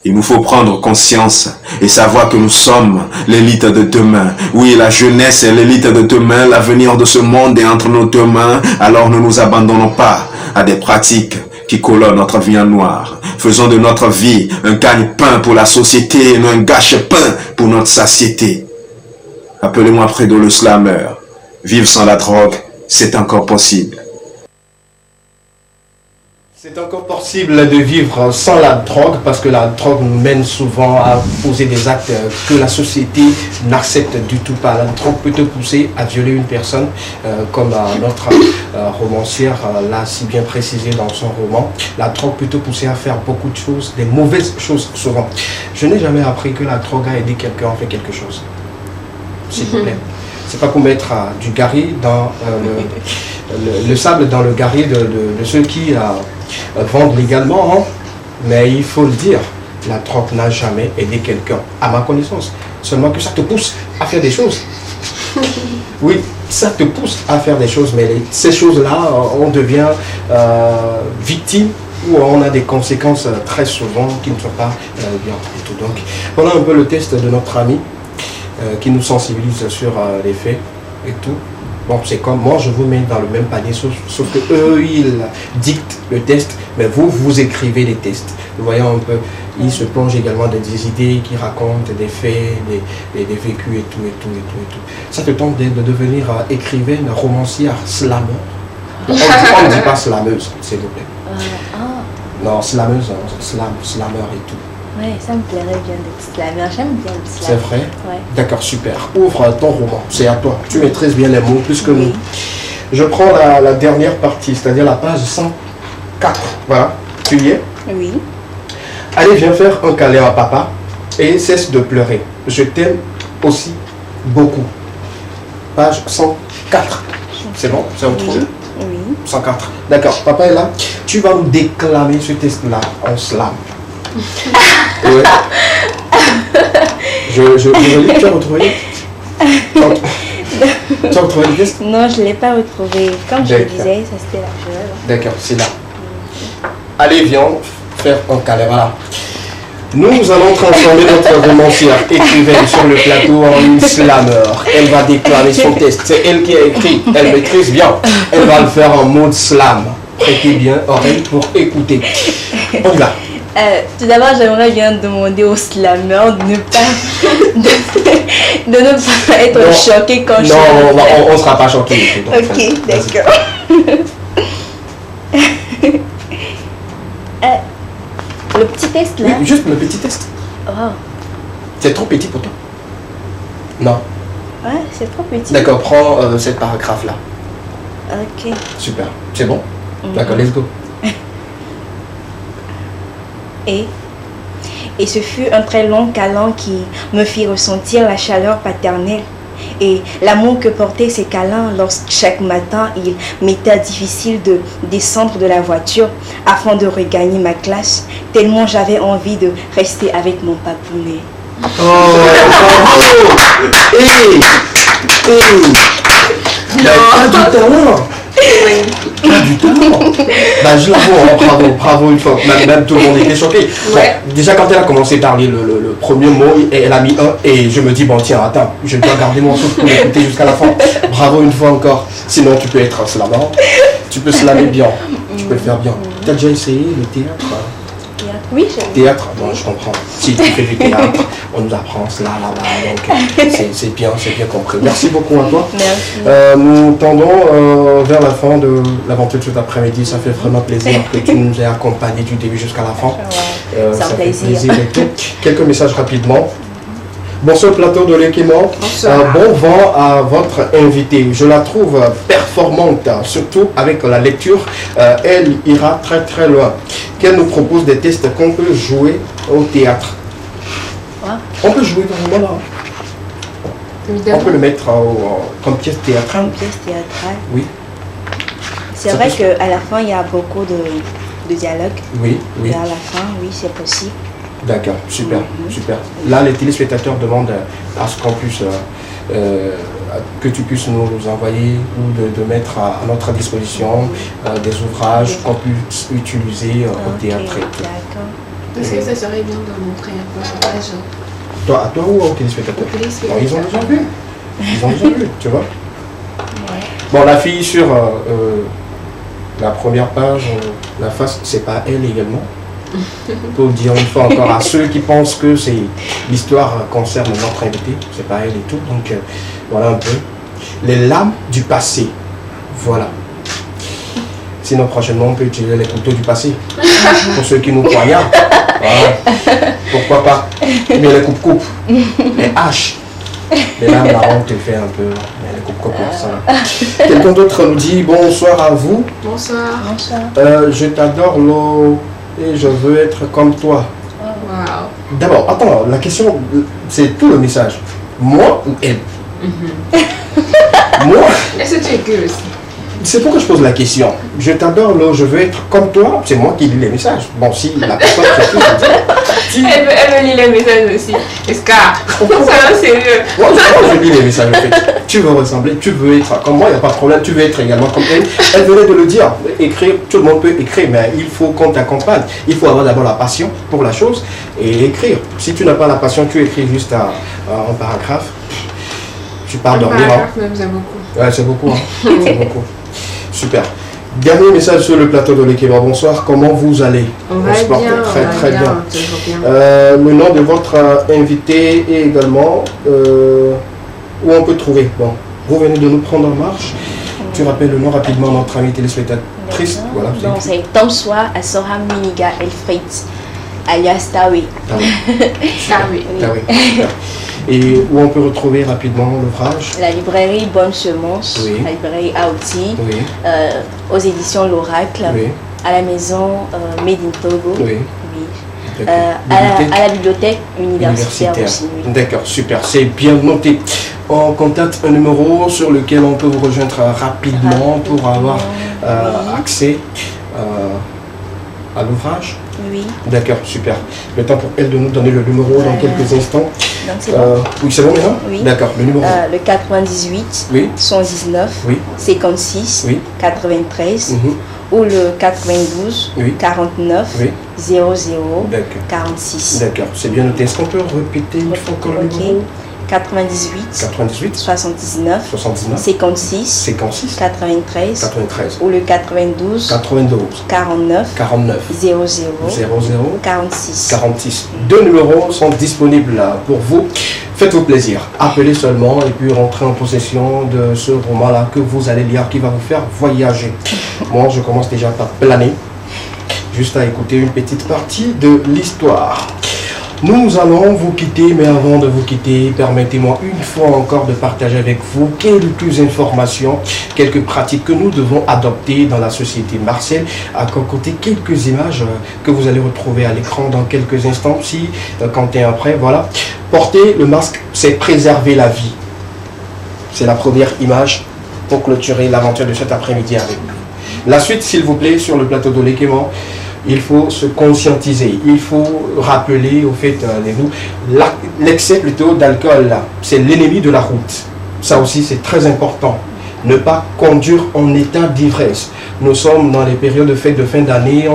Il nous faut prendre conscience et savoir que nous sommes l'élite de demain. Oui, la jeunesse est l'élite de demain. L'avenir de ce monde est entre nos deux mains. Alors ne nous abandonnons pas à des pratiques qui colorent notre vie en noir. Faisons de notre vie un gagne-pain pour la société et non un gâche-pain pour notre satiété. Appelez-moi Fredo le Slammer. Vivre sans la drogue, c'est encore possible. C'est encore possible de vivre sans la drogue parce que la drogue nous mène souvent à poser des actes que la société n'accepte du tout pas. La drogue peut te pousser à violer une personne comme notre romancière l'a si bien précisé dans son roman. La drogue peut te pousser à faire beaucoup de choses, des mauvaises choses souvent. Je n'ai jamais appris que la drogue a aidé quelqu'un à faire quelque chose. S'il vous plaît. C'est pas pour mettre du gari dans le sable dans le gari de ceux qui vendent légalement, hein. Mais il faut le dire, la drogue n'a jamais aidé quelqu'un, à ma connaissance. Seulement que ça te pousse à faire des choses. Oui, ça te pousse à faire des choses, mais ces choses-là, on devient victime ou on a des conséquences très souvent qui ne sont pas bien et tout. Donc, voilà un peu le test de notre ami qui nous sensibilise sur les faits et tout. Bon, c'est comme moi, je vous mets dans le même panier, sauf que eux, ils dictent le test, mais vous écrivez les tests. Vous voyez un peu, ils se plongent également dans des idées qui racontent des faits, des vécus et tout. Ça te tente de devenir écrivaine, romancière, slammer. On ne dit pas slameuse, s'il vous plaît. Non, slameuse, slammer et tout. Ouais, ça me plairait bien d'être slammer. J'aime bien le slam. C'est vrai? Ouais. D'accord, super. Ouvre ton roman, c'est à toi. Tu maîtrises bien les mots plus que nous. Je prends la dernière partie, c'est-à-dire la page 104. Voilà, tu y es? Oui. Allez, viens faire un câlin à papa et cesse de pleurer. Je t'aime aussi beaucoup. Page 104. C'est bon? C'est retrouvé? Oui. 104. D'accord, papa est là. Tu vas nous déclamer ce test-là en slam. Ouais. Tu as retrouvé? Tu as retrouvé le test? Non, je ne l'ai pas retrouvé. Comme je le disais, ça c'était la fleur. D'accord, c'est là. Allez, viens faire un câlin. Voilà. Nous allons transformer notre romancière écrivaine sur le plateau en une slammer. Elle va déclamer son test. C'est elle qui a écrit. Elle maîtrise bien. Elle va le faire en mode slam. Prêtez bien oreille pour écouter. On y va. Tout d'abord, j'aimerais bien demander aux slammers de ne pas être choqués quand je... Non, on ne sera pas choqués. Ok, d'accord. Le petit test là. Oui, juste le petit test. Oh. C'est trop petit pour toi? Non. Ouais, c'est trop petit. D'accord, prends cette paragraphe là. Ok. Super, c'est bon? D'accord, let's go. Et ce fut un très long câlin qui me fit ressentir la chaleur paternelle et l'amour que portaient ces câlins lorsque chaque matin il m'était difficile de descendre de la voiture afin de regagner ma classe, tellement j'avais envie de rester avec mon papounet. Oh, bravo! Pas du talent! Pas du talent! Bah, je l'avoue, bravo une fois. Même tout le monde était choqué. Bon, déjà, quand elle a commencé à parler le premier mot, elle a mis un et je me dis, bon, tiens, attends, je dois garder mon souffle pour l'écouter jusqu'à la fin. Bravo une fois encore. Sinon, tu peux être un slammer. Tu peux slammer bien. Tu peux le faire bien. Tu as déjà essayé le théâtre? Oui, j'ai... Théâtre, bon, je comprends. Si tu fais du théâtre, on nous apprend cela, là-bas, donc c'est bien compris. Merci beaucoup à toi. Merci. Nous tendons vers la fin de l'aventure de cet après-midi. Ça fait vraiment plaisir que tu nous aies accompagnés du début jusqu'à la fin. C'est un plaisir. Et tout. Quelques messages rapidement. Bonsoir plateau de l'équipement. Bon vent à votre invitée. Je la trouve performante, surtout avec la lecture. Elle ira très très loin. Qu'elle nous propose des tests qu'on peut jouer au théâtre. On peut jouer dans là. On peut le mettre comme pièce théâtrale. Pièce théâtrale. Oui. C'est vrai qu'à la fin, il y a beaucoup de dialogues. Oui, oui. Et à la fin, oui, c'est possible. D'accord, super, super. Là, les téléspectateurs demandent à ce qu'on puisse, que tu puisses nous envoyer ou de mettre à notre disposition des ouvrages qu'on puisse utiliser au théâtre. D'accord. Est-ce que ça serait bien de montrer un peu à gens? Toi, à toi ou aux téléspectateurs? Bon, ils ont déjà vu. Ils ont déjà vu, tu vois. Bon, la fille sur la première page, la face, c'est pas elle également. Pour dire une fois encore à ceux qui pensent que l'histoire concerne notre invité, c'est pas elle et tout. Donc voilà un peu. Les lames du passé. Voilà. Sinon prochainement on peut utiliser les couteaux du passé. Pour ceux qui nous poignardent. Voilà. Pourquoi pas. Mais les coupes-coupes. Les haches. Les lames là on te fait un peu. Mais les coupes-coupes ça. Quelqu'un d'autre nous dit bonsoir à vous. Bonsoir. Bonsoir. Je t'adore l'eau. Et je veux être comme toi. Wow. D'abord, attends, la question, c'est tout le message. Moi ou elle? Moi? Est-ce que tu es que aussi? C'est pourquoi je pose la question. Je t'adore, là, je veux être comme toi. C'est moi qui lis les messages. Bon, si la personne elle veut lire les messages aussi. Est-ce que ça va sérieux? Moi, je lis les messages. En fait. Tu veux ressembler, tu veux être comme moi, il n'y a pas de problème. Tu veux être également comme elle. Elle venait de le dire. Écrire, tout le monde peut écrire, mais il faut qu'on t'accompagne. Il faut avoir d'abord la passion pour la chose et écrire. Si tu n'as pas la passion, tu écris juste un paragraphe. Tu pars dormir. Un paragraphe même, c'est beaucoup. Ouais, c'est beaucoup. Hein. C'est beaucoup. Super. Dernier message sur le plateau de l'Ekeba. Bonsoir, comment vous allez? On va se porte bien, très bien. Bien. Le nom de votre invité et également où on peut trouver. Bon, vous venez de nous prendre en marche. Tu rappelles le nom rapidement notre amie téléspectatrice. Voilà, donc c'est Tom Soir à Soham Miniga Elfreit, alias Tawi. Tawi. Et où on peut retrouver rapidement l'ouvrage? La librairie Bonne Semence, oui. La librairie Aouti, oui. Aux éditions L'Oracle, oui. À la maison Made in Togo, oui. Oui. À la bibliothèque universitaire aussi. Oui. D'accord, super, c'est bien noté. On contacte un numéro sur lequel on peut vous rejoindre rapidement pour avoir accès à l'ouvrage. Oui. D'accord, super. Le temps pour elle de nous donner le numéro dans quelques instants. Donc c'est bon. Oui, c'est bon maintenant? Oui. D'accord, le numéro. Le 98, oui. 119, oui. 56, oui. 93, ou le 92, oui. 49, oui. 00, 46. D'accord, c'est bien noté. Est-ce qu'on peut répéter une fois encore le numéro? 98, 79, 56, 93, ou le 92, 49, 00, 46. Deux numéros sont disponibles là pour vous. Faites-vous plaisir. Appelez seulement et puis rentrez en possession de ce roman-là que vous allez lire qui va vous faire voyager. Moi, je commence déjà par planer, juste à écouter une petite partie de l'histoire. Nous allons vous quitter, mais avant de vous quitter, permettez-moi une fois encore de partager avec vous quelques informations, quelques pratiques que nous devons adopter dans la société. Marcel a concocté quelques images que vous allez retrouver à l'écran dans quelques instants. Si quand tu es après, voilà. Porter le masque, c'est préserver la vie. C'est la première image pour clôturer l'aventure de cet après-midi avec nous. La suite, s'il vous plaît, sur le plateau de l'Ekeba. Il faut se conscientiser, il faut rappeler au fait, l'excès plutôt d'alcool, c'est l'ennemi de la route. Ça aussi, c'est très important. Ne pas conduire en état d'ivresse. Nous sommes dans les périodes de fête de fin d'année,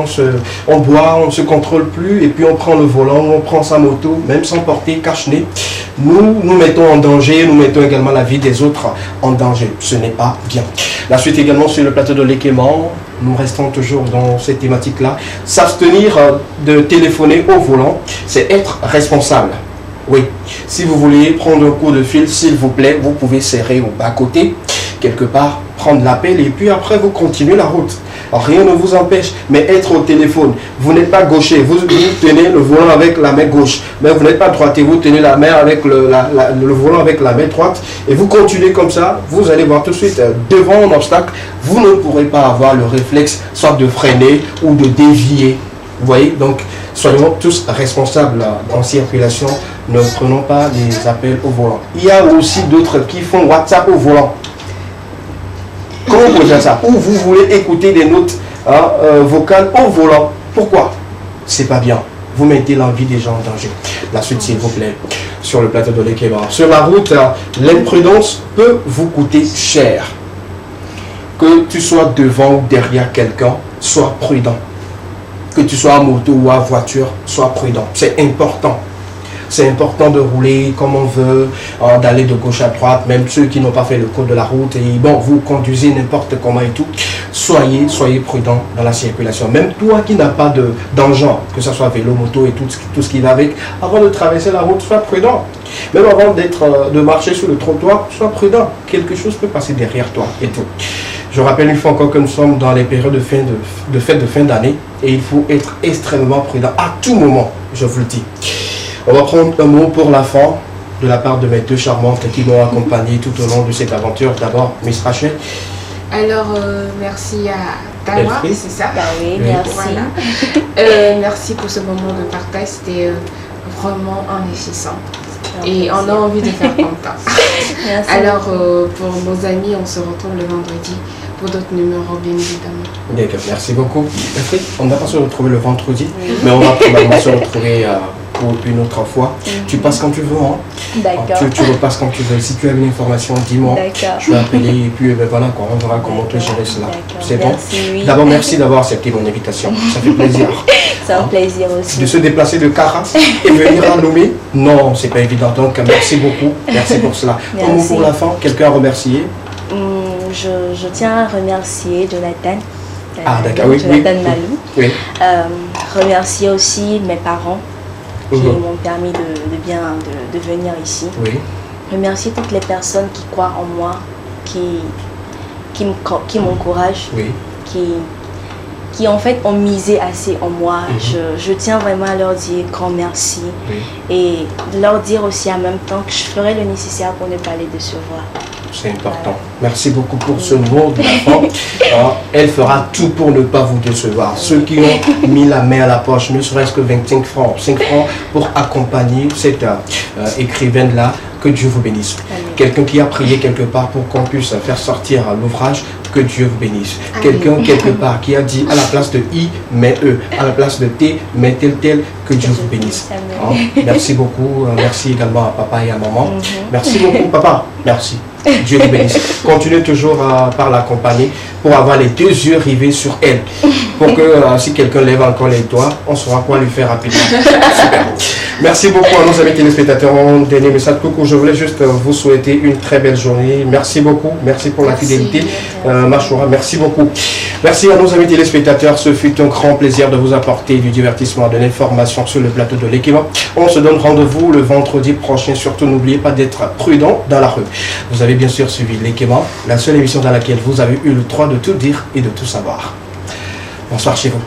on boit, on ne se contrôle plus, et puis on prend le volant, on prend sa moto, même sans porter cache-nez. Nous mettons en danger, nous mettons également la vie des autres en danger. Ce n'est pas bien. La suite également sur le plateau de l'Ekeba, nous restons toujours dans cette thématique-là. S'abstenir de téléphoner au volant, c'est être responsable. Oui, si vous voulez prendre un coup de fil, s'il vous plaît, vous pouvez serrer au bas-côté, quelque part, prendre l'appel et puis après vous continuez la route. Alors, rien ne vous empêche, mais être au téléphone, vous n'êtes pas gaucher, vous tenez le volant avec la main gauche, mais vous n'êtes pas droitier, vous tenez la main avec le volant avec la main droite et vous continuez comme ça, vous allez voir tout de suite devant un obstacle, vous ne pourrez pas avoir le réflexe soit de freiner ou de dévier. Vous voyez, donc soyons tous responsables en circulation, ne prenons pas les appels au volant. Il y a aussi d'autres qui font WhatsApp au volant. Comment vous pouvez faire ça? Ou vous voulez écouter des notes vocales au volant. Pourquoi? C'est pas bien. Vous mettez l'envie des gens en danger. La suite, s'il vous plaît, sur le plateau de l'Ekeba. Sur la route, l'imprudence peut vous coûter cher. Que tu sois devant ou derrière quelqu'un, sois prudent. Que tu sois à moto ou à voiture, sois prudent. C'est important. C'est important de rouler comme on veut, d'aller de gauche à droite, même ceux qui n'ont pas fait le code de la route. Et bon, vous conduisez n'importe comment et tout. Soyez prudent dans la circulation. Même toi qui n'as pas d'engin, que ce soit vélo, moto et tout ce qui va avec, avant de traverser la route, sois prudent. Même avant de marcher sur le trottoir, sois prudent. Quelque chose peut passer derrière toi et tout. Je rappelle une fois encore que nous sommes dans les périodes de fête de fin d'année et il faut être extrêmement prudent à tout moment, je vous le dis. On va prendre un mot pour la fin de la part de mes deux charmantes qui m'ont accompagné tout au long de cette aventure. D'abord, Miss Rachel. Alors, merci à Tawa, c'est ça? Oui, merci. Voilà. Merci pour ce moment de partage, c'était vraiment enrichissant. Et on a envie de faire comme ça. Alors, pour nos amis, on se retrouve le vendredi pour d'autres numéros, bien évidemment. D'accord, merci beaucoup. Afrique, on ne va pas se retrouver le vendredi, mais on va probablement se retrouver pour une autre fois. Tu passes quand tu veux, hein? D'accord. Tu repasses quand tu veux. Si tu as une information, dis-moi. D'accord. Je vais appeler et puis voilà quoi, on verra comment te gérer cela. C'est bon? Oui. D'abord, merci d'avoir accepté mon invitation. Ça fait plaisir. C'est un plaisir aussi. De se déplacer de Cara et venir à Lomé, non, c'est pas évident. Donc, merci beaucoup. Merci pour cela. Merci. Un mot pour la fin, quelqu'un à remercier? Je tiens à remercier Jonathan. D'accord, oui. Jonathan Malou. Oui. Remercier aussi mes parents qui Mhm. m'ont permis de venir ici. Oui. Remercier toutes les personnes qui croient en moi, qui m'encouragent, Oui. qui en fait ont misé assez en moi. Mhm. Je tiens vraiment à leur dire grand merci Oui. et de leur dire aussi en même temps que je ferai le nécessaire pour ne pas les décevoir. C'est important. Merci beaucoup pour ce mot de la fin. Elle fera tout pour ne pas vous décevoir. Ceux qui ont mis la main à la poche, ne serait-ce que 25 francs, 5 francs pour accompagner cette écrivaine-là, que Dieu vous bénisse. Amen. Quelqu'un qui a prié quelque part pour qu'on puisse faire sortir l'ouvrage, que Dieu vous bénisse. Amen. Quelqu'un quelque part qui a dit à la place de I, mais E, à la place de T, mais tel, que Dieu vous bénisse. Amen. Merci beaucoup. Merci également à papa et à maman. Mhm. Merci beaucoup, papa. Merci. Dieu vous bénisse. Continuez toujours par l'accompagner pour avoir les deux yeux rivés sur elle. Pour que si quelqu'un lève encore les doigts, on saura quoi lui faire rapidement. Super. Merci beaucoup à nos amis téléspectateurs. Un dernier message. Coucou, je voulais juste vous souhaiter une très belle journée. Merci beaucoup. Merci pour la fidélité. Machoura, merci beaucoup. Merci à nos amis téléspectateurs. Ce fut un grand plaisir de vous apporter du divertissement, de l'information sur le plateau de l'Ekema. On se donne rendez-vous le vendredi prochain. Surtout, n'oubliez pas d'être prudent dans la rue. Vous avez bien sûr suivi l'Ekema, la seule émission dans laquelle vous avez eu le droit de tout dire et de tout savoir. Bonsoir chez vous.